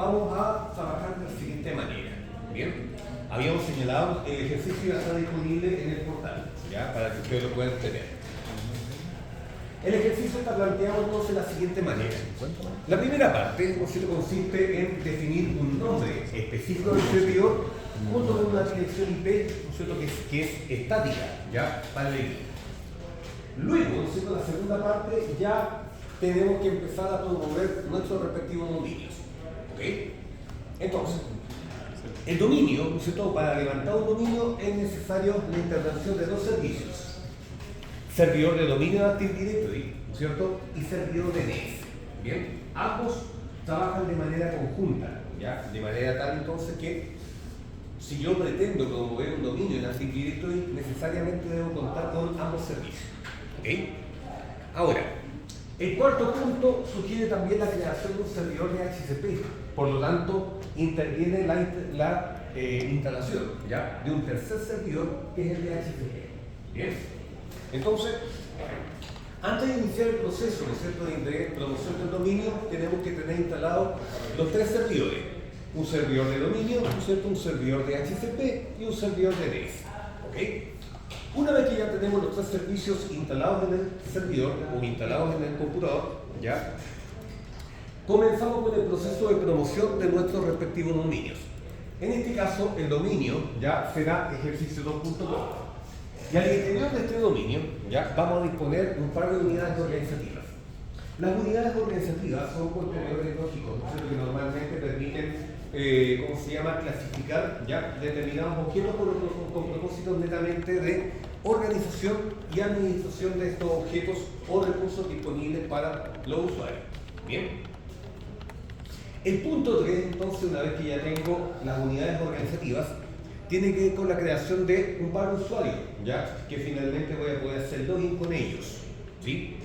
vamos a trabajar de la siguiente manera. Bien, habíamos señalado el ejercicio ya está disponible en el portal, ¿ya? Para que ustedes lo puedan tener. El ejercicio está planteado entonces de la siguiente manera. La primera parte, ¿no es cierto?, consiste en definir un nombre específico del servidor junto con una dirección IP, ¿no es cierto?, que es estática, ¿ya?, para el equipo. Luego, ¿no es cierto?, la segunda parte ya tenemos que empezar a promover nuestros respectivos dominios. ¿Ok? Entonces, el dominio, ¿no es cierto?, para levantar un dominio es necesario la intervención de dos servicios. Servidor de dominio de Active Directory, ¿no es cierto?, y servidor de DNS. Bien, ambos trabajan de manera conjunta, ¿ya? De manera tal entonces que si yo pretendo promover un dominio en Active Directory, necesariamente debo contar con ambos servicios. ¿Ok? Ahora, el cuarto punto sugiere también la creación de un servidor de HCP, por lo tanto interviene la instalación, ¿ya?, de un tercer servidor que es el de HCP. Bien. Entonces, antes de iniciar el proceso, ¿no es cierto?, de promoción del dominio, tenemos que tener instalados los tres servidores. Un servidor de dominio, ¿no es cierto?, un servidor de HCP y un servidor de DNS. ¿Ok? Una vez que ya tenemos los tres servicios instalados en el servidor o instalados en el computador, ¿ya?, comenzamos con el proceso de promoción de nuestros respectivos dominios. En este caso, el dominio ya será ejercicio2.com. Y al interior de este dominio, ya vamos a disponer de un par de unidades organizativas. Las unidades organizativas son contenedores lógicos, ¿no?, que normalmente permiten, clasificar ya determinados objetos con propósitos netamente de organización y administración de estos objetos o recursos disponibles para los usuarios. Bien. El punto 3, entonces, una vez que ya tengo las unidades organizativas, tiene que ver con la creación de un par de usuarios, ¿ya?, que finalmente voy a poder hacer login con ellos, ¿sí?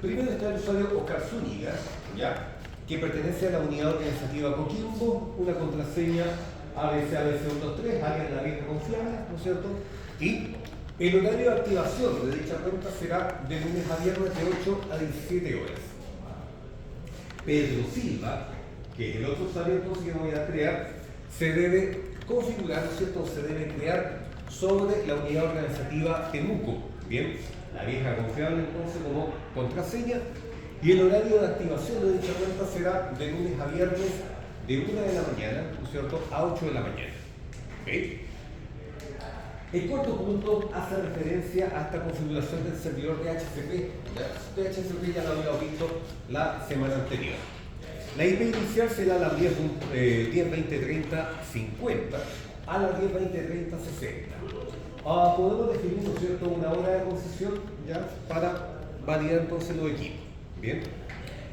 Primero está el usuario Oscar Zúñiga, ¿ya?, que pertenece a la unidad organizativa Coquimbo, una contraseña ABC123, alguien la vieja confiable, ¿no es cierto? Y el horario de activación de dicha cuenta será de lunes a viernes de 8 a 17 horas. Pedro Silva, que es el otro usuario entonces que voy a crear, se debe configurar, ¿no es cierto?, se debe crear sobre la unidad organizativa Temuco, bien, la vieja confiable entonces como contraseña, y el horario de activación de dicha cuenta será de lunes a viernes de 1 de la mañana, ¿no es cierto?, a 8 de la mañana. ¿Okay? El cuarto punto hace referencia a esta configuración del servidor de HCP. De HCP ya lo habíamos visto la semana anterior. La IP inicial será la 10.20.30.50 a la 10.20.30.60. Podemos definir, ¿no es cierto?, una hora de concesión ya para validar entonces los equipos. Bien.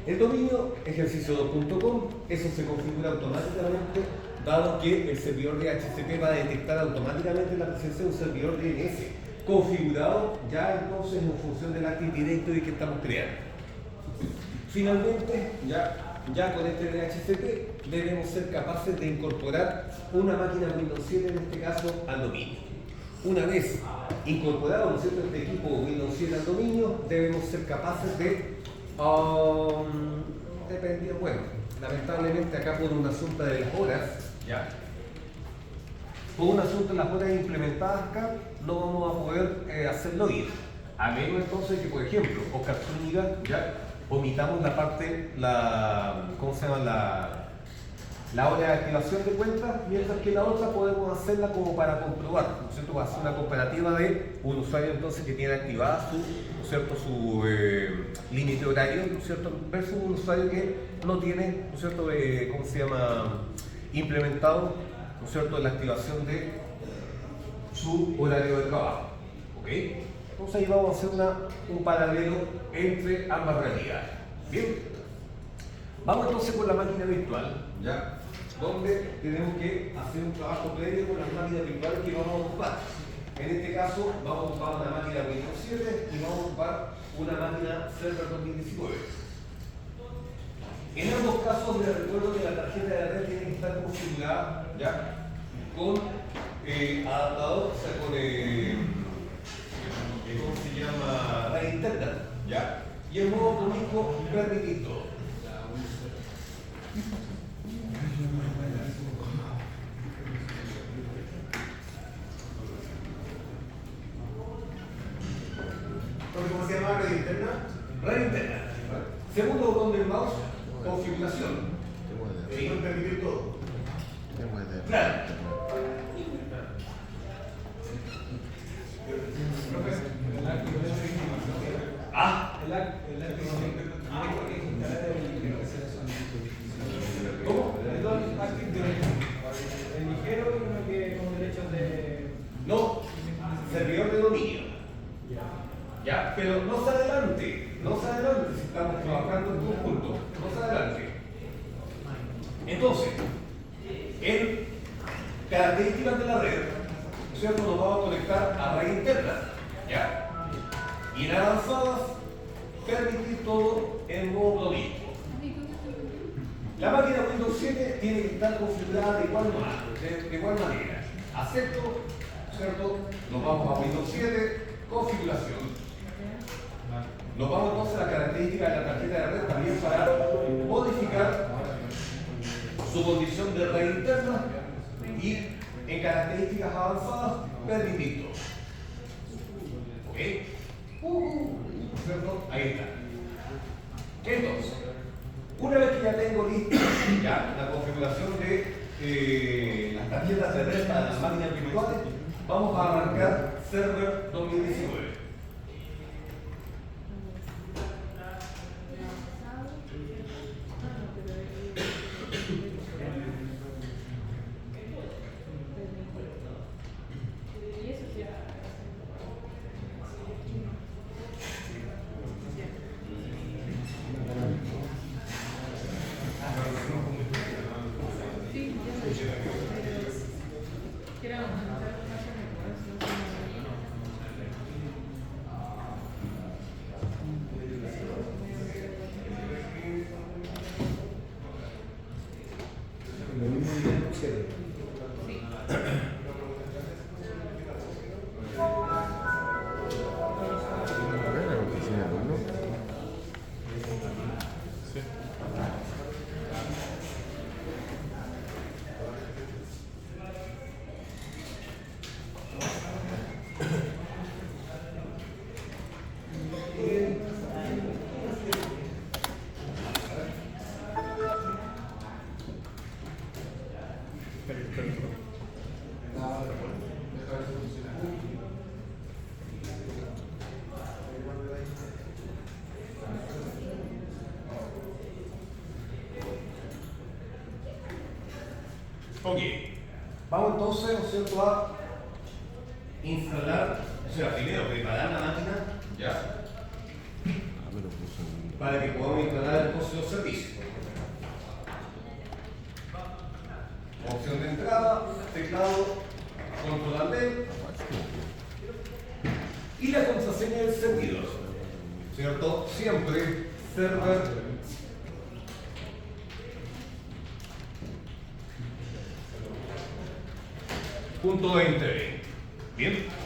El dominio ejercicio2.com, eso se configura automáticamente, dado que el servidor de HCP va a detectar automáticamente la presencia de un servidor DNS configurado ya entonces en función del Active Directory que estamos creando. Finalmente, ya con este DHCP debemos ser capaces de incorporar una máquina Windows 7, en este caso, al dominio. Una vez incorporado, ¿no es cierto?, este equipo Windows 7 al dominio, debemos ser capaces de, lamentablemente acá por un asunto de las horas, ¿ya?, por un asunto de las horas implementadas acá, no vamos a poder hacer login. A menos entonces que, por ejemplo, Oscar Zúñiga, ya omitamos la parte, la hora de activación de cuentas, mientras que la otra podemos hacerla como para comprobar, ¿no es cierto?, para hacer una comparativa de un usuario entonces que tiene activada su, ¿no es cierto?, su límite horario, ¿no es cierto?, versus un usuario que no tiene, ¿no es cierto?, implementado, ¿no es cierto?, la activación de su horario de trabajo. ¿Ok? Entonces ahí vamos a hacer un paralelo entre ambas realidades. Bien, vamos entonces con la máquina virtual, ¿ya?, donde tenemos que hacer un trabajo previo con las máquinas virtuales que vamos a ocupar. En este caso vamos a ocupar una máquina Windows 7 y vamos a ocupar una máquina Server 2019. En ambos casos les recuerdo que la tarjeta de red tiene que estar configurada, ¿ya?, con adaptador, o sea, con ¿cómo se llama?, la interna, ¿ya?, y el modo domingo permitir todo. mouse, configuración. ¿Sí? Permitir todo. Claro. Ah. ¿Cómo? El ligero y uno que con derechos de... No, servidor de dominio. Ya, pero no se adelante, si estamos trabajando en conjunto, no se adelante. Entonces, en características de la red, ¿cierto? Nos vamos a conectar a red interna, ¿ya? Y en avanzadas, permitir todo en modo dominio. La máquina Windows 7 tiene que estar configurada de igual manera. Acepto, ¿cierto? Nos vamos a Windows 7, configuración. Nos vamos entonces a la característica de la tarjeta de red también para modificar su condición de red interna y en características avanzadas permitir todo. ¿Ok? ¿Cierto? Ahí está. Entonces, una vez que ya tengo lista ya la configuración de las tarjetas de red para las máquinas virtuales, vamos a arrancar Server 2019. Ok, vamos entonces, ¿no es cierto?, a instalar, o sea, primero preparar la máquina, ¿ya? Para que podamos instalar entonces los servicios. Opción de entrada, teclado, control alt y la contraseña del servidor, ¿cierto? Siempre server .20. Bien.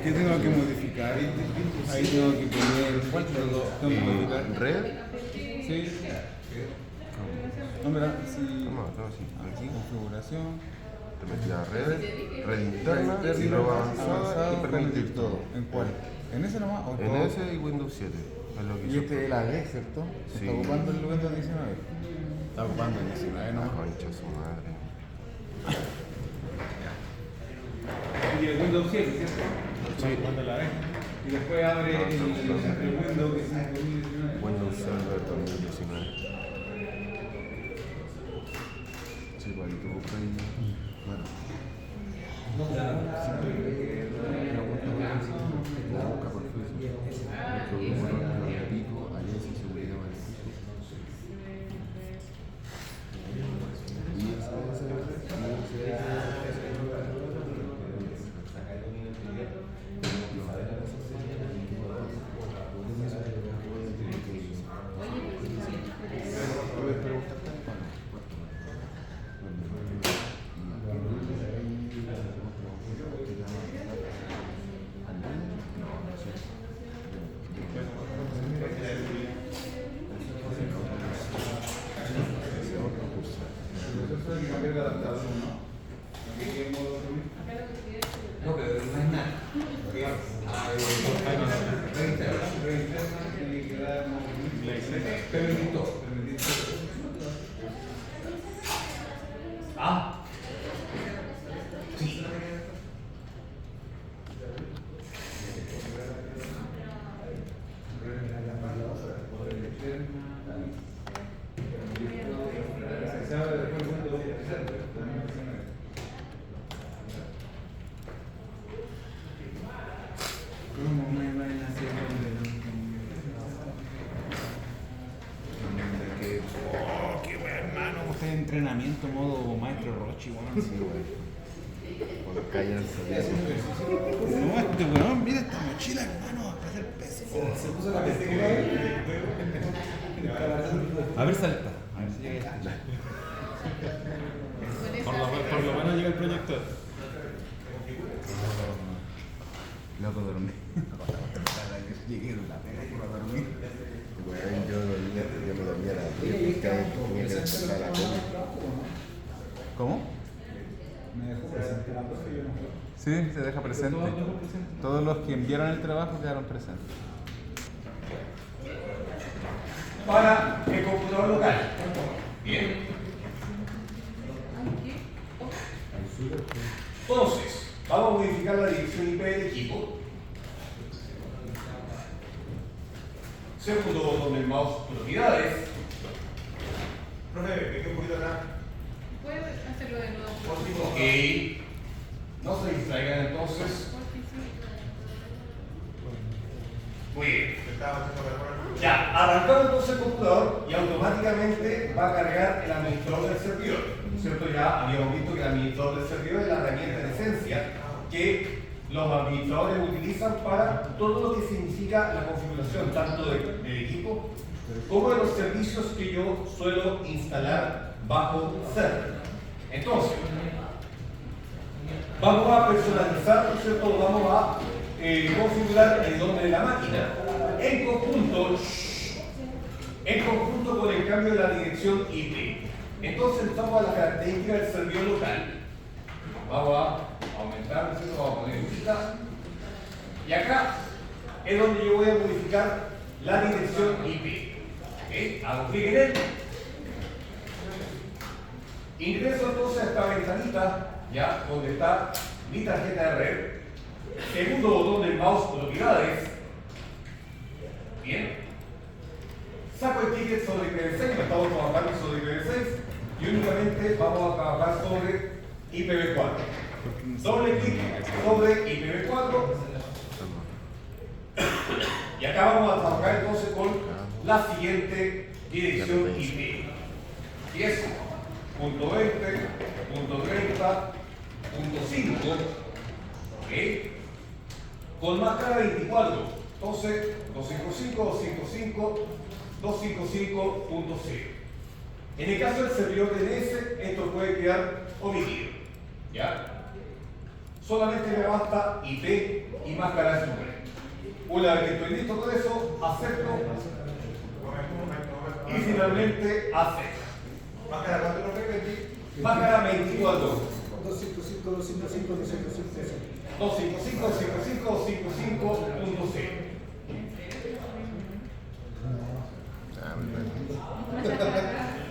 ¿Qué tengo que modificar? Ahí tengo que poner tengo que modificar. ¿Red? Sí. No, mira, sí. Aquí, configuración. Te metí a red interna, y luego avanzada y permitir todo. ¿En cuál? ¿En ese nomás? ¿O En todo? ese y Windows 7. Es lo que Y este es la D, ¿cierto? Sí. ¿Está ocupando el Windows 19? Está ocupando el 19, ¿no? Concha su madre. Y el Windows 7, ¿cierto? Sí. Cuando la ves. Y después abre el Windows que sea 2019. Windows Server 2019. Sí, igual tú buscas ahí. Bueno. La boca por Facebook. Pico, Alianza y Seguridad Marítima. No, pero no es nada. Permito. Ah. Sí. ¿Cómo me van a hacer oh, qué buen hermano, usted entrenamiento modo maestro Rochi, weón. Sí, güey. Cuando callan se No, este weón, mira esta mochila, hermano, para hacer peso. Se puso la peste. A ver, salta. A ver si llega esta. Por lo menos llega el proyector. Loco, dormí. Llegué a la pega por dormir. Bueno, yo me dormía a las 10 porque tenía que despertar a la coma. ¿Cómo? Me dejó presente la profe y yo no fui. Sí, se deja presente. Todos los que enviaron el trabajo quedaron presentes. Para el computador local. Bien. Entonces, vamos a modificar la dirección IP del equipo. Segundo botón del mouse, propiedades. Profe, me quedo un poquito acá. ¿Puedes hacerlo de nuevo? Ok. No se distraigan entonces. Muy bien. Ya, arrancamos entonces el computador y automáticamente va a cargar el administrador del servidor. ¿Cierto? Ya habíamos visto que el administrador del servidor es la herramienta de esencia que los administradores utilizan para todo lo que significa la configuración tanto del equipo como de los servicios que yo suelo instalar bajo server. Entonces, vamos a personalizar, ¿no es cierto? Vamos a configurar el nombre de la máquina en conjunto con el cambio de la dirección IP. Entonces entramos a la característica del servidor local. Vamos a aumentar, ¿no es cierto? Vamos a poner música. Y acá es donde yo voy a modificar la dirección IP. ¿Okay? Hago clic en él. Ingreso entonces a esta ventanita, ya, donde está mi tarjeta de red. Segundo botón del mouse, propiedades. Bien. Saco el ticket sobre IPv6, no estamos trabajando sobre IPv6 y únicamente vamos a trabajar sobre IPv4. Doble clic sobre IPv4 y acá vamos a trabajar entonces con la siguiente dirección IP. 10.20.30.5, ¿ok? Con máscara 24, entonces 255, 255, 255.0. En el caso del servidor DNS, esto puede quedar omitido, ¿ya? Solamente me basta IP y máscara de su nombre. Una vez que estoy listo con eso, acepto y finalmente acepto. ¿Máscara cuánto nos repetí? Máscara 24. 255, 255, 255. 255, 255, 255.0.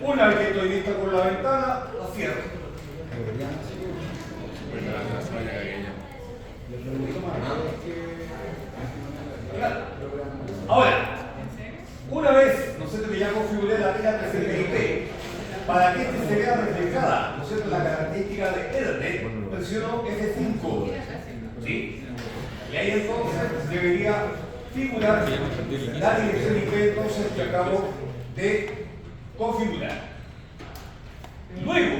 Una vez que estoy listo con la ventana, la cierro. Ahora, una vez, ¿no es cierto?, que ya configuré la presente IP, para que este se vea reflejada, ¿no es cierto?, la característica de Ethernet, presiono F5. ¿Sí? Y ahí entonces debería figurar la dirección IP entonces que acabo de configurar. Luego,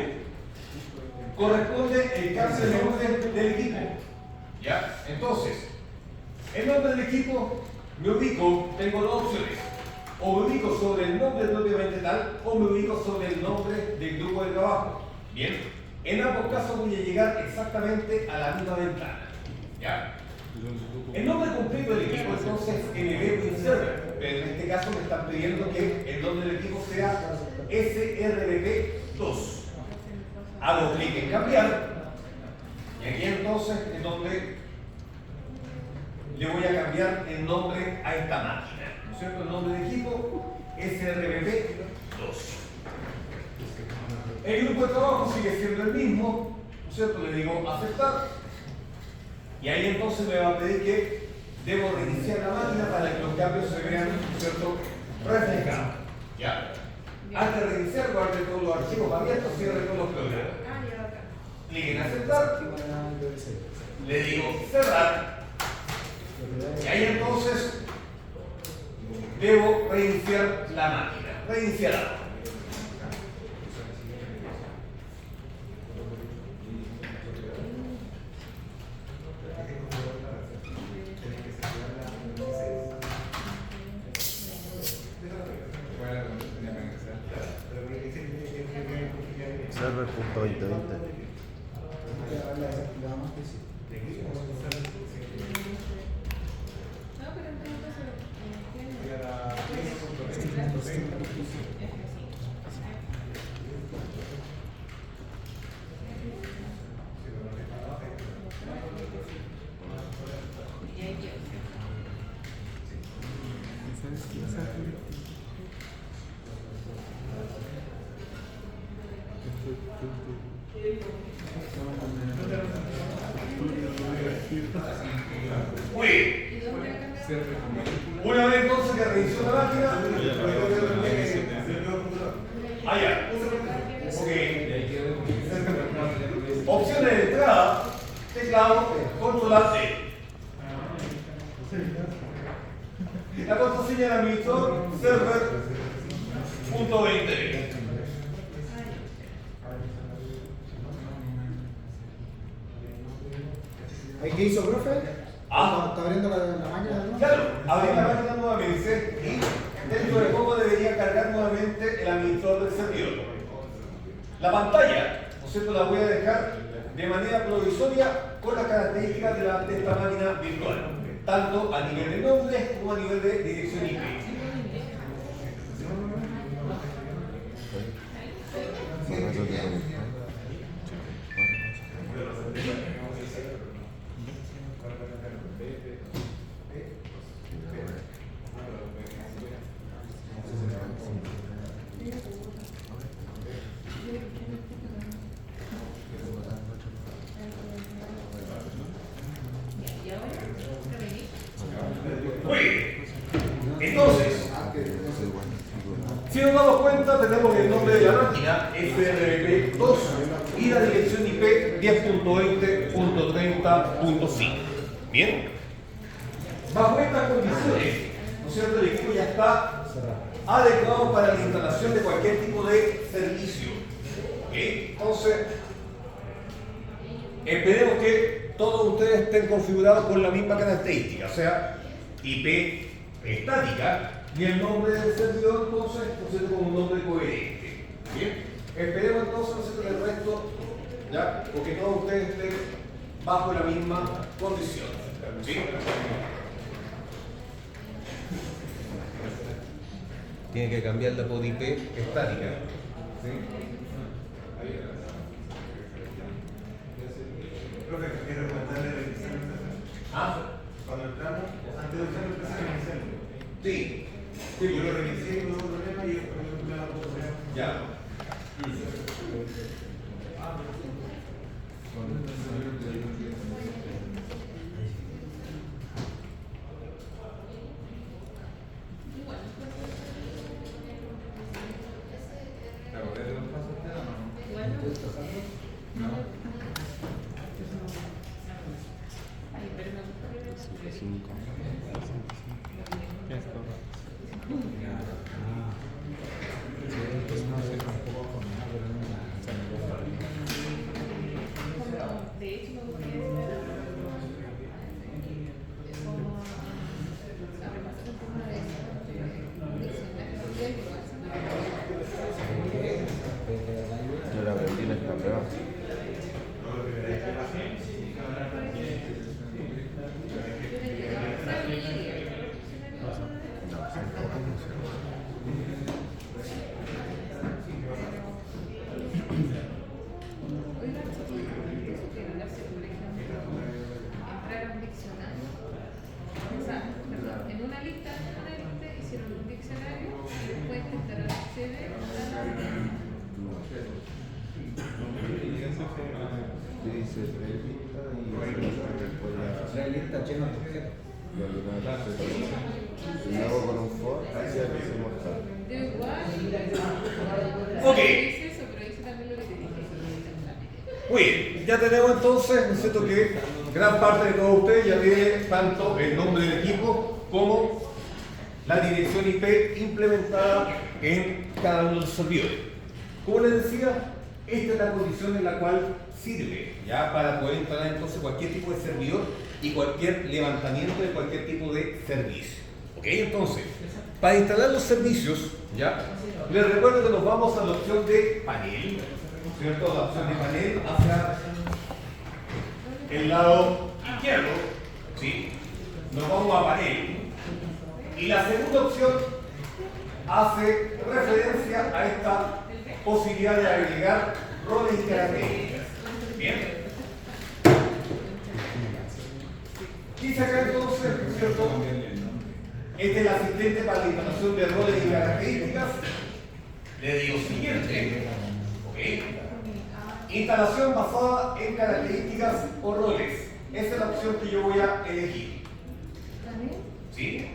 corresponde el cambio de nombre del equipo. ¿Ya? Entonces, el nombre del equipo me ubico, tengo dos opciones. O me ubico sobre el nombre propiamente tal, o me ubico sobre el nombre del grupo de trabajo. Bien, en ambos casos voy a llegar exactamente a la misma ventana. ¿Ya? El nombre completo del equipo entonces es MB Win Server, pero en este caso me están pidiendo que el nombre del equipo sea SRBP2. Hago clic en cambiar, y aquí entonces es donde le voy a cambiar el nombre a esta máquina, ¿no es cierto? El nombre del equipo SRBP2. El grupo de trabajo sigue siendo el mismo, ¿no es cierto? Le digo aceptar, y ahí entonces me va a pedir que debo reiniciar la máquina para que los cambios se vean, ¿no es cierto?, reflejados. ¿Ya? Antes de reiniciar, guarde todos los archivos abiertos, cierre todos los programas. Clic en aceptar, le digo cerrar, y ahí entonces debo reiniciar la máquina. Reiniciar ahora. Server.2020. Muy bien. Una vez entonces que reinició la máquina, ya. Ok. Opciones de entrada, teclado, control Alt. La contraseña del administrador, server.20. ¿Qué hizo, profe? Ah. ¿Está abriendo la máquina? ¿No? Claro, abrir la máquina nuevamente y dentro de poco debería cargar nuevamente el administrador del servidor. La pantalla, ¿no es cierto?, la voy a dejar de manera provisoria con las características de esta máquina virtual, tanto a nivel de nombre como a nivel de dirección IP. Muy bien. Entonces, si nos damos cuenta, tenemos el nombre de la máquina SRBP2 y la dirección IP 10.20.30.5. Bien. Bajo estas condiciones, ¿no es cierto?, el equipo ya está adecuado para la instalación de cualquier tipo de servicio. ¿Okay? Entonces, esperemos que todos ustedes estén configurados con la misma característica, o sea, IP estática y el nombre del servidor, entonces, como un nombre coherente. Bien, esperemos entonces que el resto, ya, porque todos ustedes estén bajo la misma condición. ¿Sí? Tiene que cambiarla por IP estática. ¿Sí? Profe, quiero recomendarle revisar el proceso. Cuando entramos, antes de usar el proceso inicial. Sí. Sí, yo lo reinicié con otro problema y después me la puse. Ya. ¿Te acordás de los pasos? No. 65. De hecho, me gustaría como a repasar un poco de eso, Yo la aprendí en esta prueba. Oiga, chicos, eso que darse, por ejemplo, entrar a un diccionario. O sea, perdón, en una lista hicieron un diccionario y después intentaron acceder Dice tres listas y Tres listas llenas de objetos. y luego con un for hacia que se muestra. Yo igual. Ok. Dice eso, pero dice también lo que te dije. Muy bien, ya tenemos entonces, ¿no es cierto?, que gran parte de todos ustedes ya tiene tanto el nombre del equipo como la dirección IP implementada en cada uno de los servidores. Como les decía, esta es la condición en la cual sirve ya para poder instalar entonces cualquier tipo de servidor y cualquier levantamiento de cualquier tipo de servicio. ¿Ok? Entonces, para instalar los servicios, ya, les recuerdo que nos vamos a la opción de panel, ¿cierto? La opción de panel hacia el lado izquierdo, ¿sí? Nos vamos a panel y la segunda opción hace referencia a esta posibilidad de agregar roles y características. Bien. Dice acá entonces, ¿cierto? Este es el asistente para la instalación de roles y características. Le digo siguiente. ¿Ok? Instalación basada en características o roles. Esa es la opción que yo voy a elegir. ¿Sí?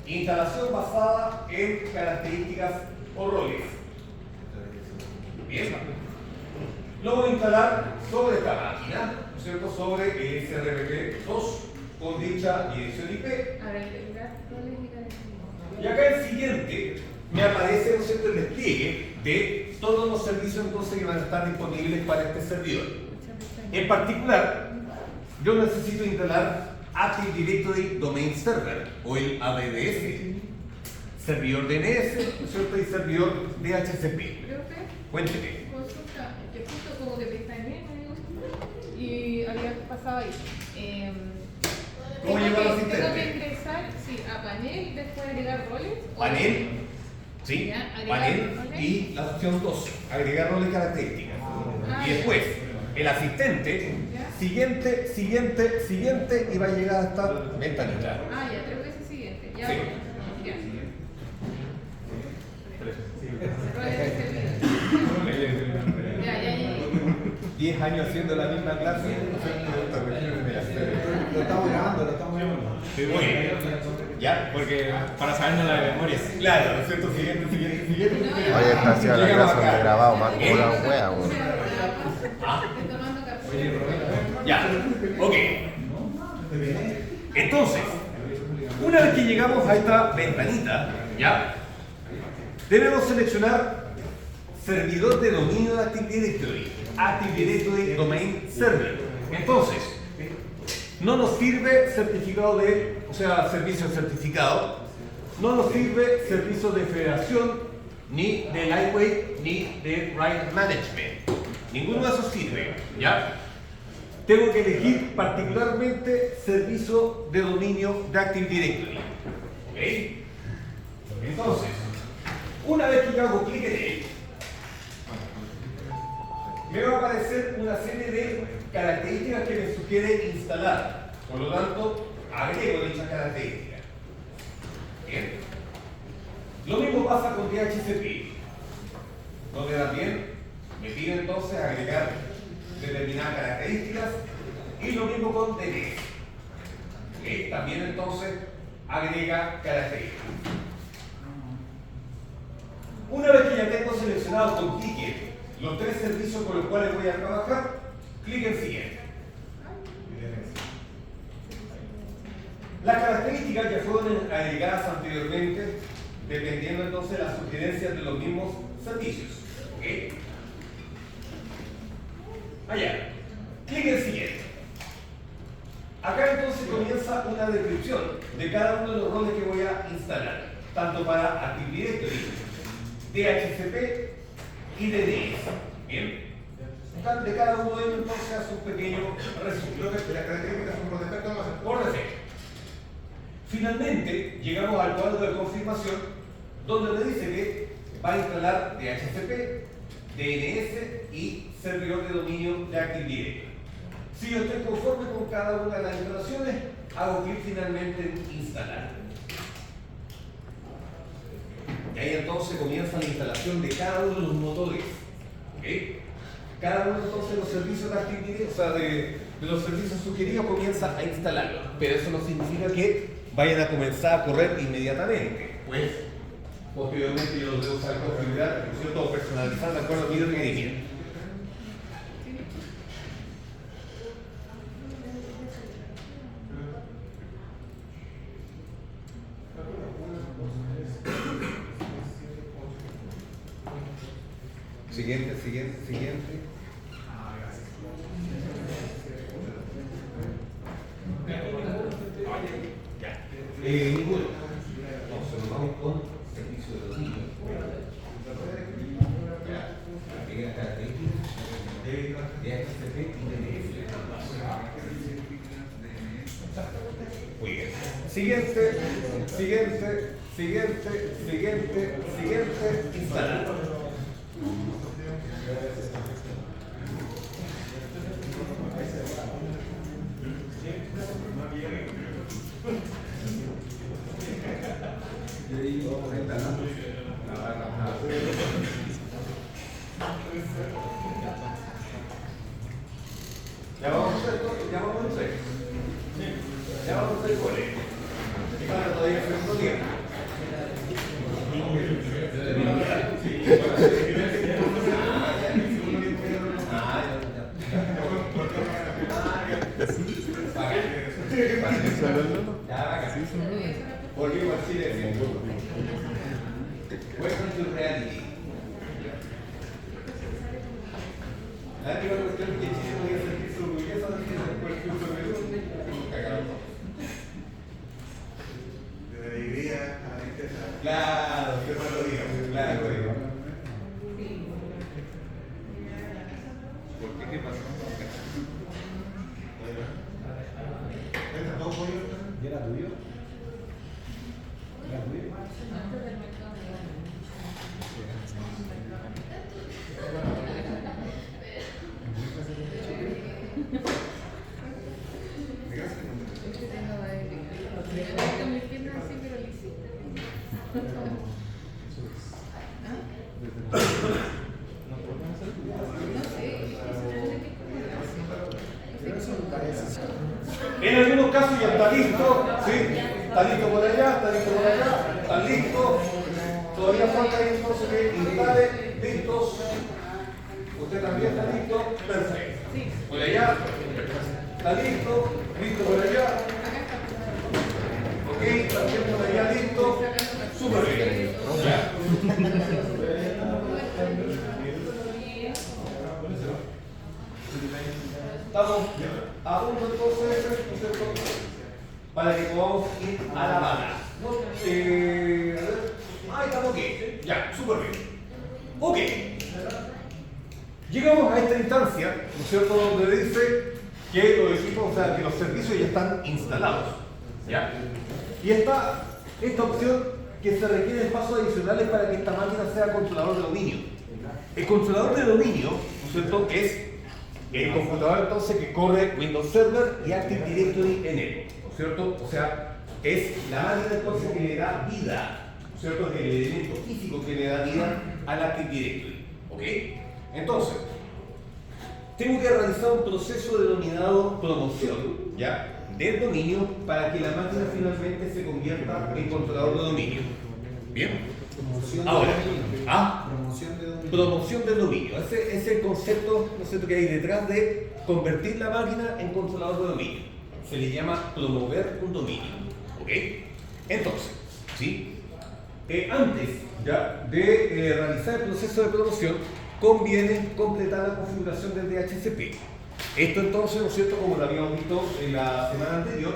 Instalación basada en características o roles. Bien. Lo voy a instalar sobre esta máquina, ¿no es cierto? Sobre el SRPP2 con dicha dirección IP. Ahora, agregar roles y características. Y acá el siguiente me aparece, ¿no es cierto?, el despliegue de todos los servicios entonces que van a estar disponibles para este servidor. En particular, yo necesito instalar Active Directory Domain Server o el ADDS, servidor DNS, ¿no es cierto?, y servidor DHCP. Profe, Cuénteme. consulta, que justo como te pestañeé y había pasado ahí. ¿Cómo llegó al asistente? Tengo que ingresar, sí, a panel, después agregar roles. o- Panel, ¿sí? Ya, agregar Panel roles. y la opción 2, agregar roles y características. Y después, el asistente, Ya. siguiente, siguiente, siguiente, y va a llegar hasta ventanita. Ah, ya, 3 veces siguiente. Ya. Sí. Ya. Roles de servidor. Ya. 10 años haciendo la misma clase, Lo estamos grabando, lo estamos grabando. muy bien. ¿Ya? Porque para sabernos la de memoria. Claro, ¿no es cierto? Siguiente, siguiente, siguiente. Oye, esta ha sido la Llegamos clase acá. donde grabado más pura wea, weón. Estoy tomando café. Ya, ok. Entonces, una vez que llegamos a esta ventanita, ya, debemos seleccionar servidor de dominio de Active Directory, Active Directory Domain Server. Entonces, no nos sirve certificado de, o sea, servicio certificado, no nos sirve servicio de federación, ni de lightweight, ni de right management. Ninguno de esos sirve, ¿ya? Tengo que elegir particularmente servicio de dominio de Active Directory. ¿Ok? Entonces, una vez que yo hago clic en él, me va a aparecer una serie de características que me sugiere instalar. Por lo tanto, agrego dichas características. Bien. Lo mismo pasa con DHCP, donde también me pide entonces agregar determinadas características, y lo mismo con DNS. ¿Ok? También entonces agrega características. Una vez que ya tengo seleccionado con ticket los 3 servicios con los cuales voy a trabajar, clic en siguiente. Las características que fueron agregadas anteriormente, dependiendo entonces de las sugerencias de los mismos servicios. ¿Ok? Allá. Clic en siguiente. Acá entonces comienza una descripción de cada uno de los roles que voy a instalar, tanto para Active Directory, DHCP y DNS. Bien. De cada uno de ellos entonces hace un pequeño resumen. Las características son por defecto, no Por defecto. Finalmente, llegamos al cuadro de confirmación, donde me dice que va a instalar DHCP, DNS y servidor de dominio de Active Directory. Si yo estoy conforme con cada una de las instalaciones, hago clic finalmente en instalar. Y ahí entonces comienza la instalación de cada uno de los motores. ¿Okay? Cada uno entonces de los servicios de Active Directory, o sea, de los servicios sugeridos comienza a instalarlo. Pero eso no significa que vayan a comenzar a correr inmediatamente. Pues, posteriormente yo los debo usar configurar, ¿no es cierto? O personalizar de acuerdo a mi requerimiento. Siguiente. Ninguno. Entonces nos vamos con servicio de dominio. Pequeñas características de HTTP y DNS. Muy bien. Siguiente. Instalar. Ya vamos a hacer colegio. Y para todavía segundo tiempo. Volvimos al silencio. Welcome to reality. La única cuestión es que Chile podía sentirse orgulloso de que después del curso de Perú cagaron todos. De alegría a la tristeza. Claro, que no lo digo, claro. ¿Por qué? ¿Qué pasó? ¿Entra todo pollo? ¿Y era tuyo? ¿Era tuyo? Antes del mercado. Con mis piernas así, pero lisitas. No sé, En algunos casos ya está listo, ¿sí? Está listo por allá, está listo. Todavía falta ahí entonces que instale, listos. Usted también está listo, perfecto. Por allá, está listo por allá. Ok, también por allá listo, súper bien. Ya. Estamos a punto entonces, ¿no es cierto? Para que podamos ir a la bala. A ver. Ahí estamos, ok. Ya, súper bien. Ok. Llegamos a esta instancia, ¿no es cierto? Donde dice que los equipos, o sea, que los servicios ya están instalados. ¿Ya? Y está esta opción que se requieren pasos adicionales para que esta máquina sea controlador de dominio. El controlador de dominio, ¿no es cierto?, es el computador entonces que corre Windows Server y Active Directory en él, ¿no es cierto? O sea, es la máquina entonces que le da vida, ¿no es cierto?, el elemento físico que le da vida al Active Directory, ¿ok? Entonces, tengo que realizar un proceso denominado promoción, ¿ya?, del dominio para que la máquina finalmente se convierta en controlador de dominio. ¿Bien? Promoción de Ahora, dominio. ¿ah? Promoción de dominio. Promoción del dominio. Ese es el concepto, ¿no es cierto?, que hay detrás de convertir la máquina en controlador de dominio. se le llama promover un dominio. ¿Ok? Entonces, ¿sí? Antes ya de realizar el proceso de promoción, conviene completar la configuración del DHCP. Esto entonces, ¿no es cierto?, como lo habíamos visto en la semana anterior,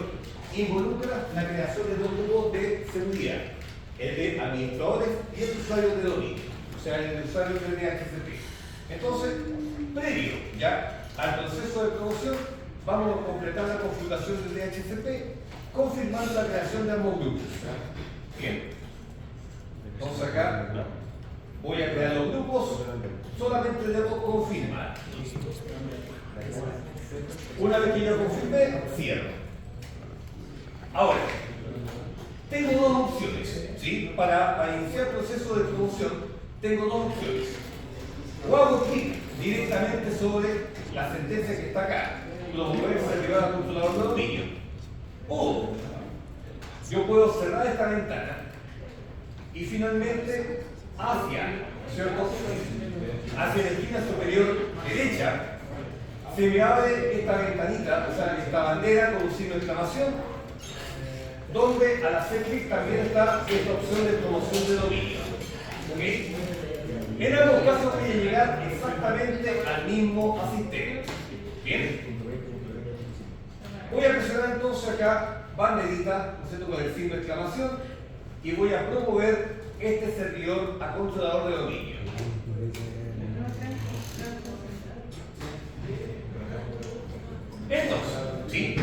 involucra la creación de dos grupos de seguridad, el de administradores y el usuario de dominio, o sea, el usuario del DHCP. Entonces, previo ya al proceso de promoción, vamos a completar la configuración del DHCP confirmando la creación de ambos grupos. Bien. Entonces acá voy a crear los grupos, solamente debo confirmar. Una vez que ya confirmé, cierro. Ahora, tengo dos opciones, ¿sí? Para iniciar el proceso de promoción, tengo dos opciones. O hago clic directamente sobre la sentencia que está acá, promover servidor al controlador de dominio, o yo puedo cerrar esta ventana y finalmente ¿cierto?, hacia la esquina superior derecha se me abre esta ventanita, o sea, esta bandera con un signo de exclamación, donde al hacer clic también está esta opción de promoción de dominio. ¿Okay? En ambos casos voy a llegar exactamente al mismo asistente. ¿Bien? Voy a presionar entonces acá banderita, ¿no es cierto?, con el signo de exclamación, y voy a promover este servidor a controlador de dominio. Entonces, ¿sí?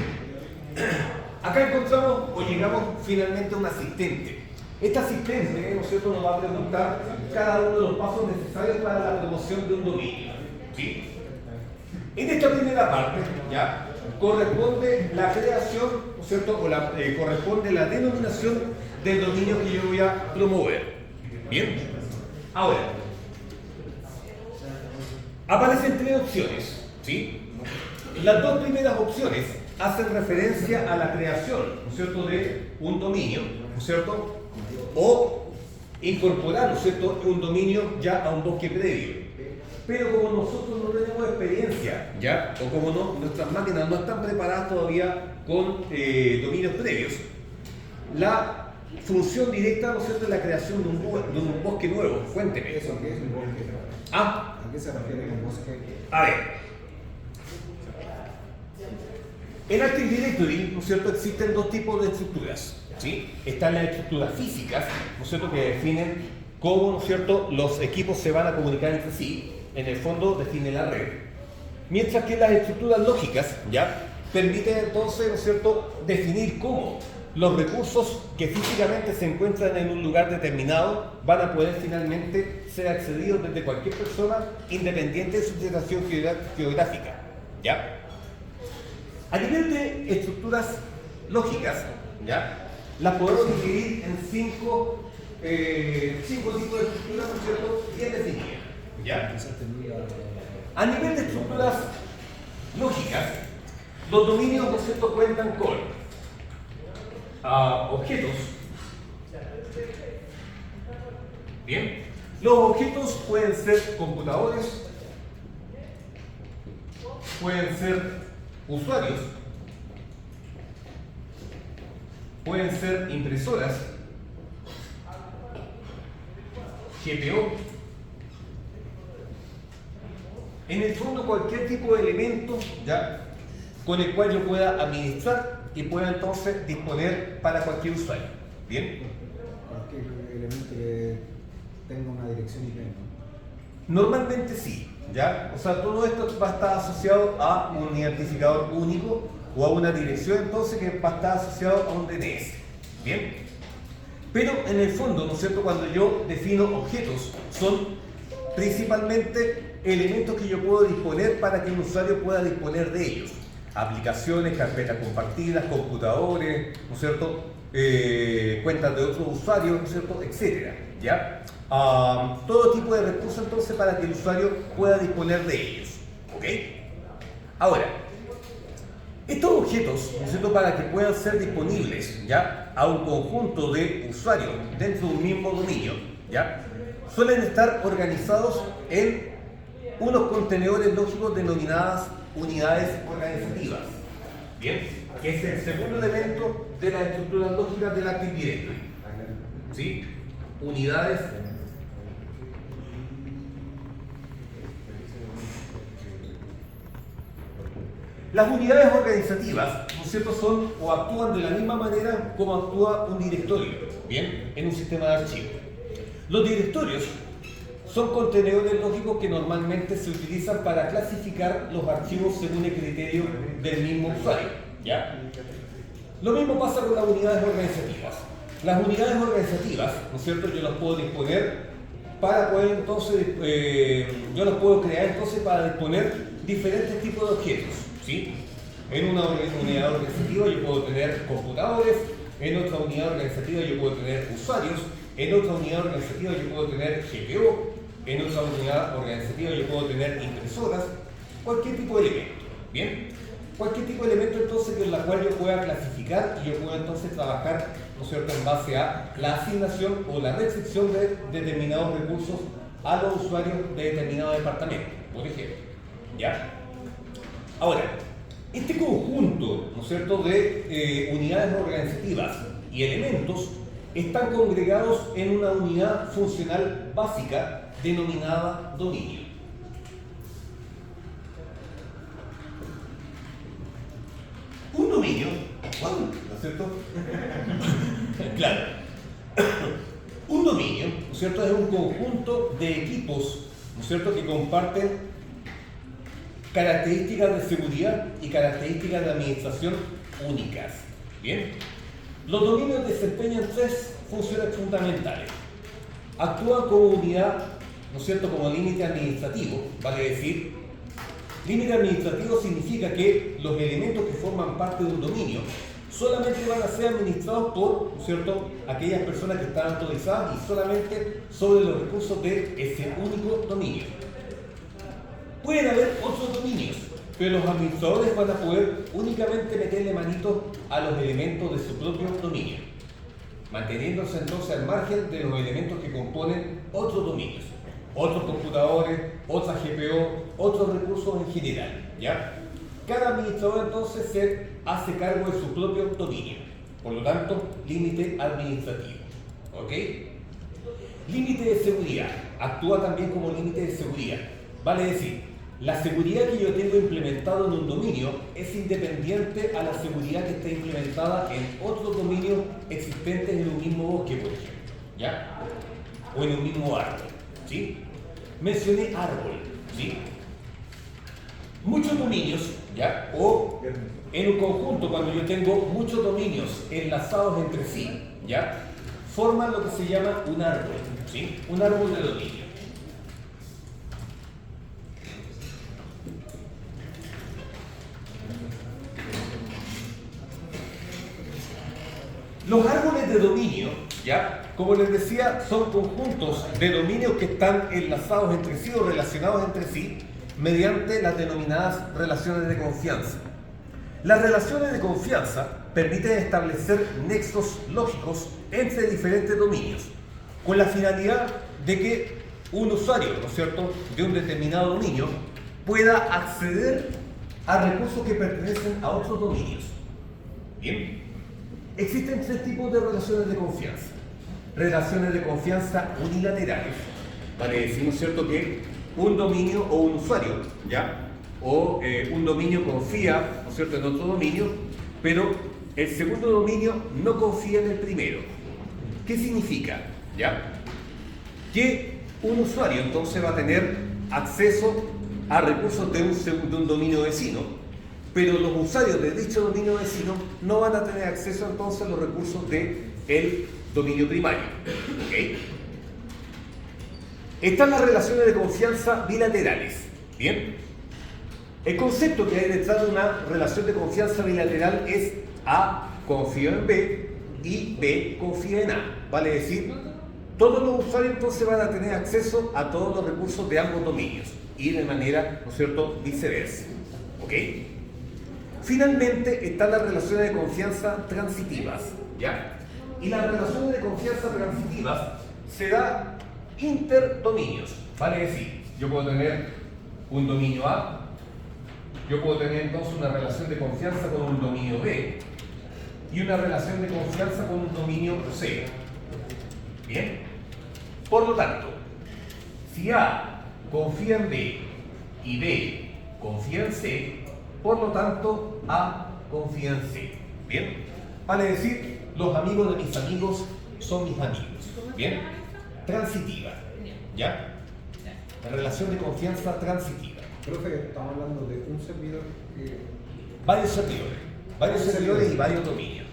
Acá encontramos o llegamos finalmente a un asistente. Este asistente, ¿no es cierto?, nos va a preguntar cada uno de los pasos necesarios para la promoción de un dominio. ¿Sí? En esta primera parte, ya, corresponde la creación, ¿no es cierto?, o corresponde la denominación del dominio que yo voy a promover. Bien. Ahora, aparecen tres opciones, ¿sí? Las dos primeras opciones hacen referencia a la creación, ¿no es cierto?, de un dominio, ¿no es cierto?, o incorporar, ¿no es cierto?, un dominio ya a un bosque previo. Pero como nosotros no tenemos experiencia, ¿ya?, o como nuestras máquinas no están preparadas todavía con dominios previos, la función directa, ¿no es cierto?, es la creación de un bosque nuevo. Cuénteme. ¿Eso qué es un bosque? ¿A qué se refiere con bosque? A ver. En Active Directory, ¿no es cierto?, existen dos tipos de estructuras, ¿sí? Están las estructuras físicas, ¿no es cierto?, que definen cómo, ¿no es cierto?, los equipos se van a comunicar entre sí. En el fondo define la red. Mientras que las estructuras lógicas, ¿ya?, permiten entonces, ¿no es cierto?, definir cómo los recursos que físicamente se encuentran en un lugar determinado van a poder finalmente ser accedidos desde cualquier persona independiente de su situación geográfica, ¿ya? A nivel de estructuras lógicas, ¿ya?, las podemos dividir en cinco tipos de estructuras, ¿no es cierto?, bien definidas, ¿ya? A nivel de estructuras lógicas, los dominios, ¿no es cierto?, cuentan con objetos. Bien, los objetos pueden ser computadores, pueden ser usuarios, pueden ser impresoras, GPO. En el fondo, cualquier tipo de elemento, ¿ya?, con el cual yo pueda administrar y pueda entonces disponer para cualquier usuario. ¿Bien? Cualquier elemento que tenga una dirección IP, ¿no? Normalmente sí, ¿ya? O sea, todo esto va a estar asociado a un identificador único o a una dirección, entonces, que va a estar asociado a un DNS. ¿Bien? Pero en el fondo, ¿no es cierto?, cuando yo defino objetos, son principalmente elementos que yo puedo disponer para que un usuario pueda disponer de ellos. Aplicaciones, carpetas compartidas, computadores, ¿no es cierto?, cuentas de otros usuarios, ¿no es cierto?, etcétera, ¿ya? Todo tipo de recursos entonces para que el usuario pueda disponer de ellos. ¿Ok? Ahora, estos objetos, ¿no es cierto?, para que puedan ser disponibles, ¿ya?, a un conjunto de usuarios dentro de un mismo dominio, ¿ya?, suelen estar organizados en unos contenedores lógicos denominadas unidades organizativas. Bien, que es el segundo elemento de la estructura lógica del Active Directory. ¿Sí? Unidades. Las unidades organizativas, ¿no es cierto?, son o actúan de la misma manera como actúa un directorio, ¿bien?, en un sistema de archivos. Los directorios son contenedores lógicos que normalmente se utilizan para clasificar los archivos según el criterio del mismo usuario, ¿ya? Lo mismo pasa con las unidades organizativas. Las unidades organizativas, ¿no es cierto?, yo las puedo disponer para poder entonces, yo las puedo crear entonces para disponer diferentes tipos de objetos, ¿sí? En una unidad organizativa yo puedo tener computadores, en otra unidad organizativa yo puedo tener usuarios, en otra unidad organizativa yo puedo tener GPU, en otra unidad organizativa yo puedo tener impresoras, cualquier tipo de elemento, ¿bien? Cualquier tipo de elemento entonces con la cual yo pueda clasificar y yo pueda entonces trabajar, ¿no es cierto?, en base a la asignación o la restricción de determinados recursos a los usuarios de determinado departamento, por ejemplo, ¿ya? Ahora, este conjunto, ¿no es cierto?, de unidades organizativas y elementos están congregados en una unidad funcional básica denominada dominio. Un dominio, ¿no es cierto? Claro. Un dominio, ¿no es cierto?, es un conjunto de equipos, ¿no es cierto?, que comparten características de seguridad y características de administración únicas. ¿Bien? Los dominios desempeñan tres funciones fundamentales. Actúan como unidad, ¿no es cierto?, como límite administrativo, vale decir, límite administrativo significa que los elementos que forman parte de un dominio solamente van a ser administrados por, ¿no es cierto?, aquellas personas que están autorizadas y solamente sobre los recursos de ese único dominio. Pueden haber otros dominios, pero los administradores van a poder únicamente meterle manitos a los elementos de su propio dominio, manteniéndose entonces al margen de los elementos que componen otros dominios, otros computadores, otras GPU, otros recursos en general, ¿ya? Cada administrador entonces se hace cargo de su propio dominio, por lo tanto, límite administrativo, ¿ok? Límite de seguridad, actúa también como límite de seguridad, vale decir, la seguridad que yo tengo implementada en un dominio es independiente a la seguridad que esté implementada en otros dominios existentes en un mismo bosque, por ejemplo, ¿ya? O en un mismo árbol, ¿sí? Mencioné árbol, ¿sí? Muchos dominios, ¿ya? O en un conjunto, cuando yo tengo muchos dominios enlazados entre sí, ¿ya?, forman lo que se llama un árbol, ¿sí? Un árbol de dominio. Los árboles de dominio, ¿ya?, como les decía, son conjuntos de dominios que están enlazados entre sí o relacionados entre sí mediante las denominadas relaciones de confianza. Las relaciones de confianza permiten establecer nexos lógicos entre diferentes dominios, con la finalidad de que un usuario, ¿no es cierto?, de un determinado dominio pueda acceder a recursos que pertenecen a otros dominios. Bien. Existen tres tipos de relaciones de confianza. Relaciones de confianza unilaterales, vale decir, ¿no es cierto?, que un dominio o un usuario, ¿ya?, o un dominio confía, ¿no es cierto?, en otro dominio, pero el segundo dominio no confía en el primero. ¿Qué significa? ¿Ya? Que un usuario entonces va a tener acceso a recursos de un dominio vecino, pero los usuarios de dicho dominio vecino no van a tener acceso entonces a los recursos del dominio primario. ¿Okay? Están las relaciones de confianza bilaterales. ¿Bien? El concepto que hay detrás de una relación de confianza bilateral es A confía en B y B confía en A. Vale decir, todos los usuarios entonces van a tener acceso a todos los recursos de ambos dominios y de manera, ¿no es cierto?, viceversa. ¿Ok? Finalmente están las relaciones de confianza transitivas, ¿ya? Y las relaciones de confianza transitivas se da interdominios, vale decir, yo puedo tener un dominio A yo puedo tener entonces una relación de confianza con un dominio B y una relación de confianza con un dominio C. Bien. Por lo tanto, si A confía en B y B confía en C, por lo tanto A confía en C. Bien. Vale decir, los amigos de mis amigos son mis amigos. Bien. Transitiva. ¿Ya? La relación de confianza transitiva. Profe, estamos hablando de un servidor que... Varios servidores y varios dominios.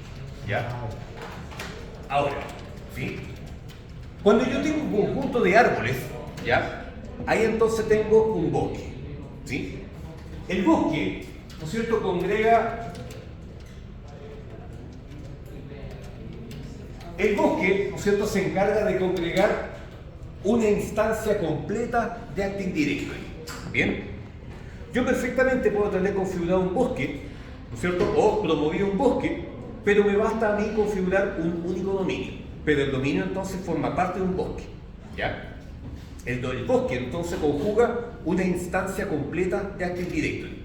¿Ya? Ahora, ¿sí? Cuando yo tengo un conjunto de árboles, ¿ya? Ahí entonces tengo un bosque, ¿sí? El bosque, ¿no es cierto?, congrega... El bosque, ¿no es cierto?, se encarga de congregar una instancia completa de Active Directory. ¿Bien? Yo perfectamente puedo tener configurado un bosque, ¿no es cierto?, o promovido un bosque, pero me basta a mí configurar un único dominio. Pero el dominio entonces forma parte de un bosque. ¿Ya? El bosque entonces conjuga una instancia completa de Active Directory.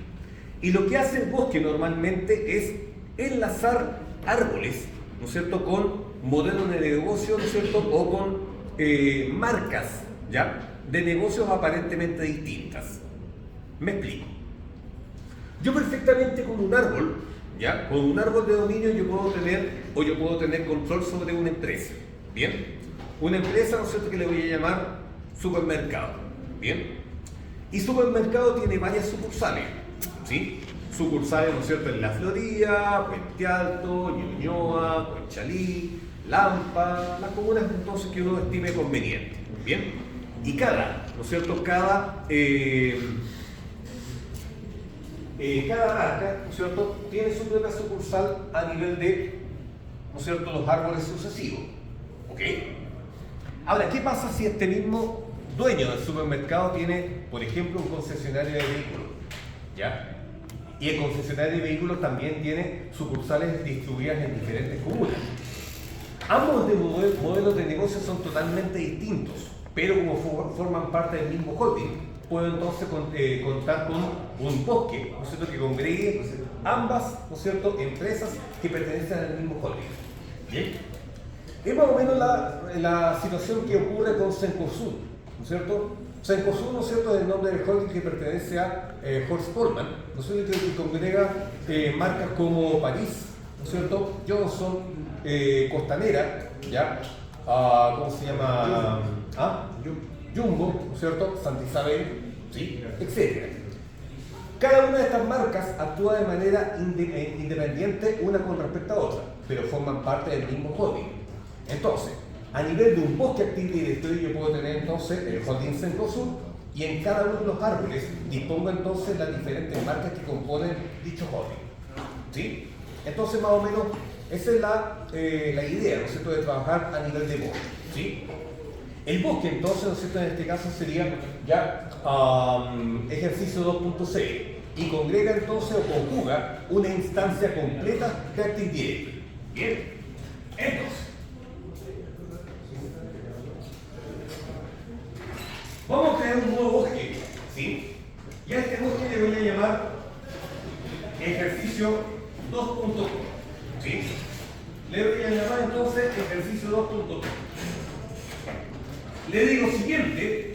Y lo que hace el bosque normalmente es enlazar árboles, ¿no es cierto?, con modelos de negocio, ¿no es cierto?, o con marcas, ¿ya?, de negocios aparentemente distintas. Me explico. Yo perfectamente con un árbol, ¿ya?, con un árbol de dominio yo puedo tener control sobre una empresa. ¿Bien? Una empresa, ¿no es cierto?, que le voy a llamar supermercado. ¿Bien? Y supermercado tiene varias sucursales, ¿sí? Sucursales, ¿no es cierto?, en La Florida, Puente Alto, Ñuñoa, Conchalí, Lampa, las comunas entonces que uno estime conveniente. ¿Bien? Y cada, ¿no es cierto?, cada marca, ¿no es cierto?, tiene su propia sucursal a nivel de, ¿no es cierto?, los árboles sucesivos. ¿Ok? Ahora, ¿qué pasa si este mismo dueño del supermercado tiene, por ejemplo, un concesionario de vehículos? ¿Ya? Y el concesionario de vehículos también tiene sucursales distribuidas en diferentes comunas. Ambos modelos de negocio son totalmente distintos, pero como forman parte del mismo holding, puedo entonces contar con un bosque, ¿no es cierto?, que congregue ambas, ¿no es cierto?, empresas que pertenecen al mismo holding. ¿Bien? Es más o menos la situación que ocurre con Cencosud, ¿no es cierto? Cencosud, ¿no es cierto?, es el nombre del holding que pertenece a Horst Polman, ¿no es cierto?, que congrega marcas como París, ¿no es cierto?, Johnson, Costanera, ¿ya? ¿Cómo se llama? Jumbo, ¿no es cierto?, Santa Isabel, ¿sí?, etc. Cada una de estas marcas actúa de manera independiente una con respecto a otra, pero forman parte del mismo holding. Entonces, a nivel de un bosque Active Directory yo puedo tener entonces el holding Cencosud y en cada uno de los árboles dispongo entonces las diferentes marcas que componen dicho holding. ¿Sí? Entonces, más o menos, esa es la idea, ¿no es cierto?, de trabajar a nivel de bosque. ¿Sí? El bosque, entonces, ¿no es cierto?, en este caso sería ya ejercicio 2.6 y congrega entonces o conjuga una instancia completa de Active Directory. Bien, entonces, vamos a crear un nuevo bosque, ¿sí? Y a este bosque le voy a llamar ejercicio 2.1, ¿sí? Le voy a llamar entonces ejercicio 2.1. Le digo siguiente,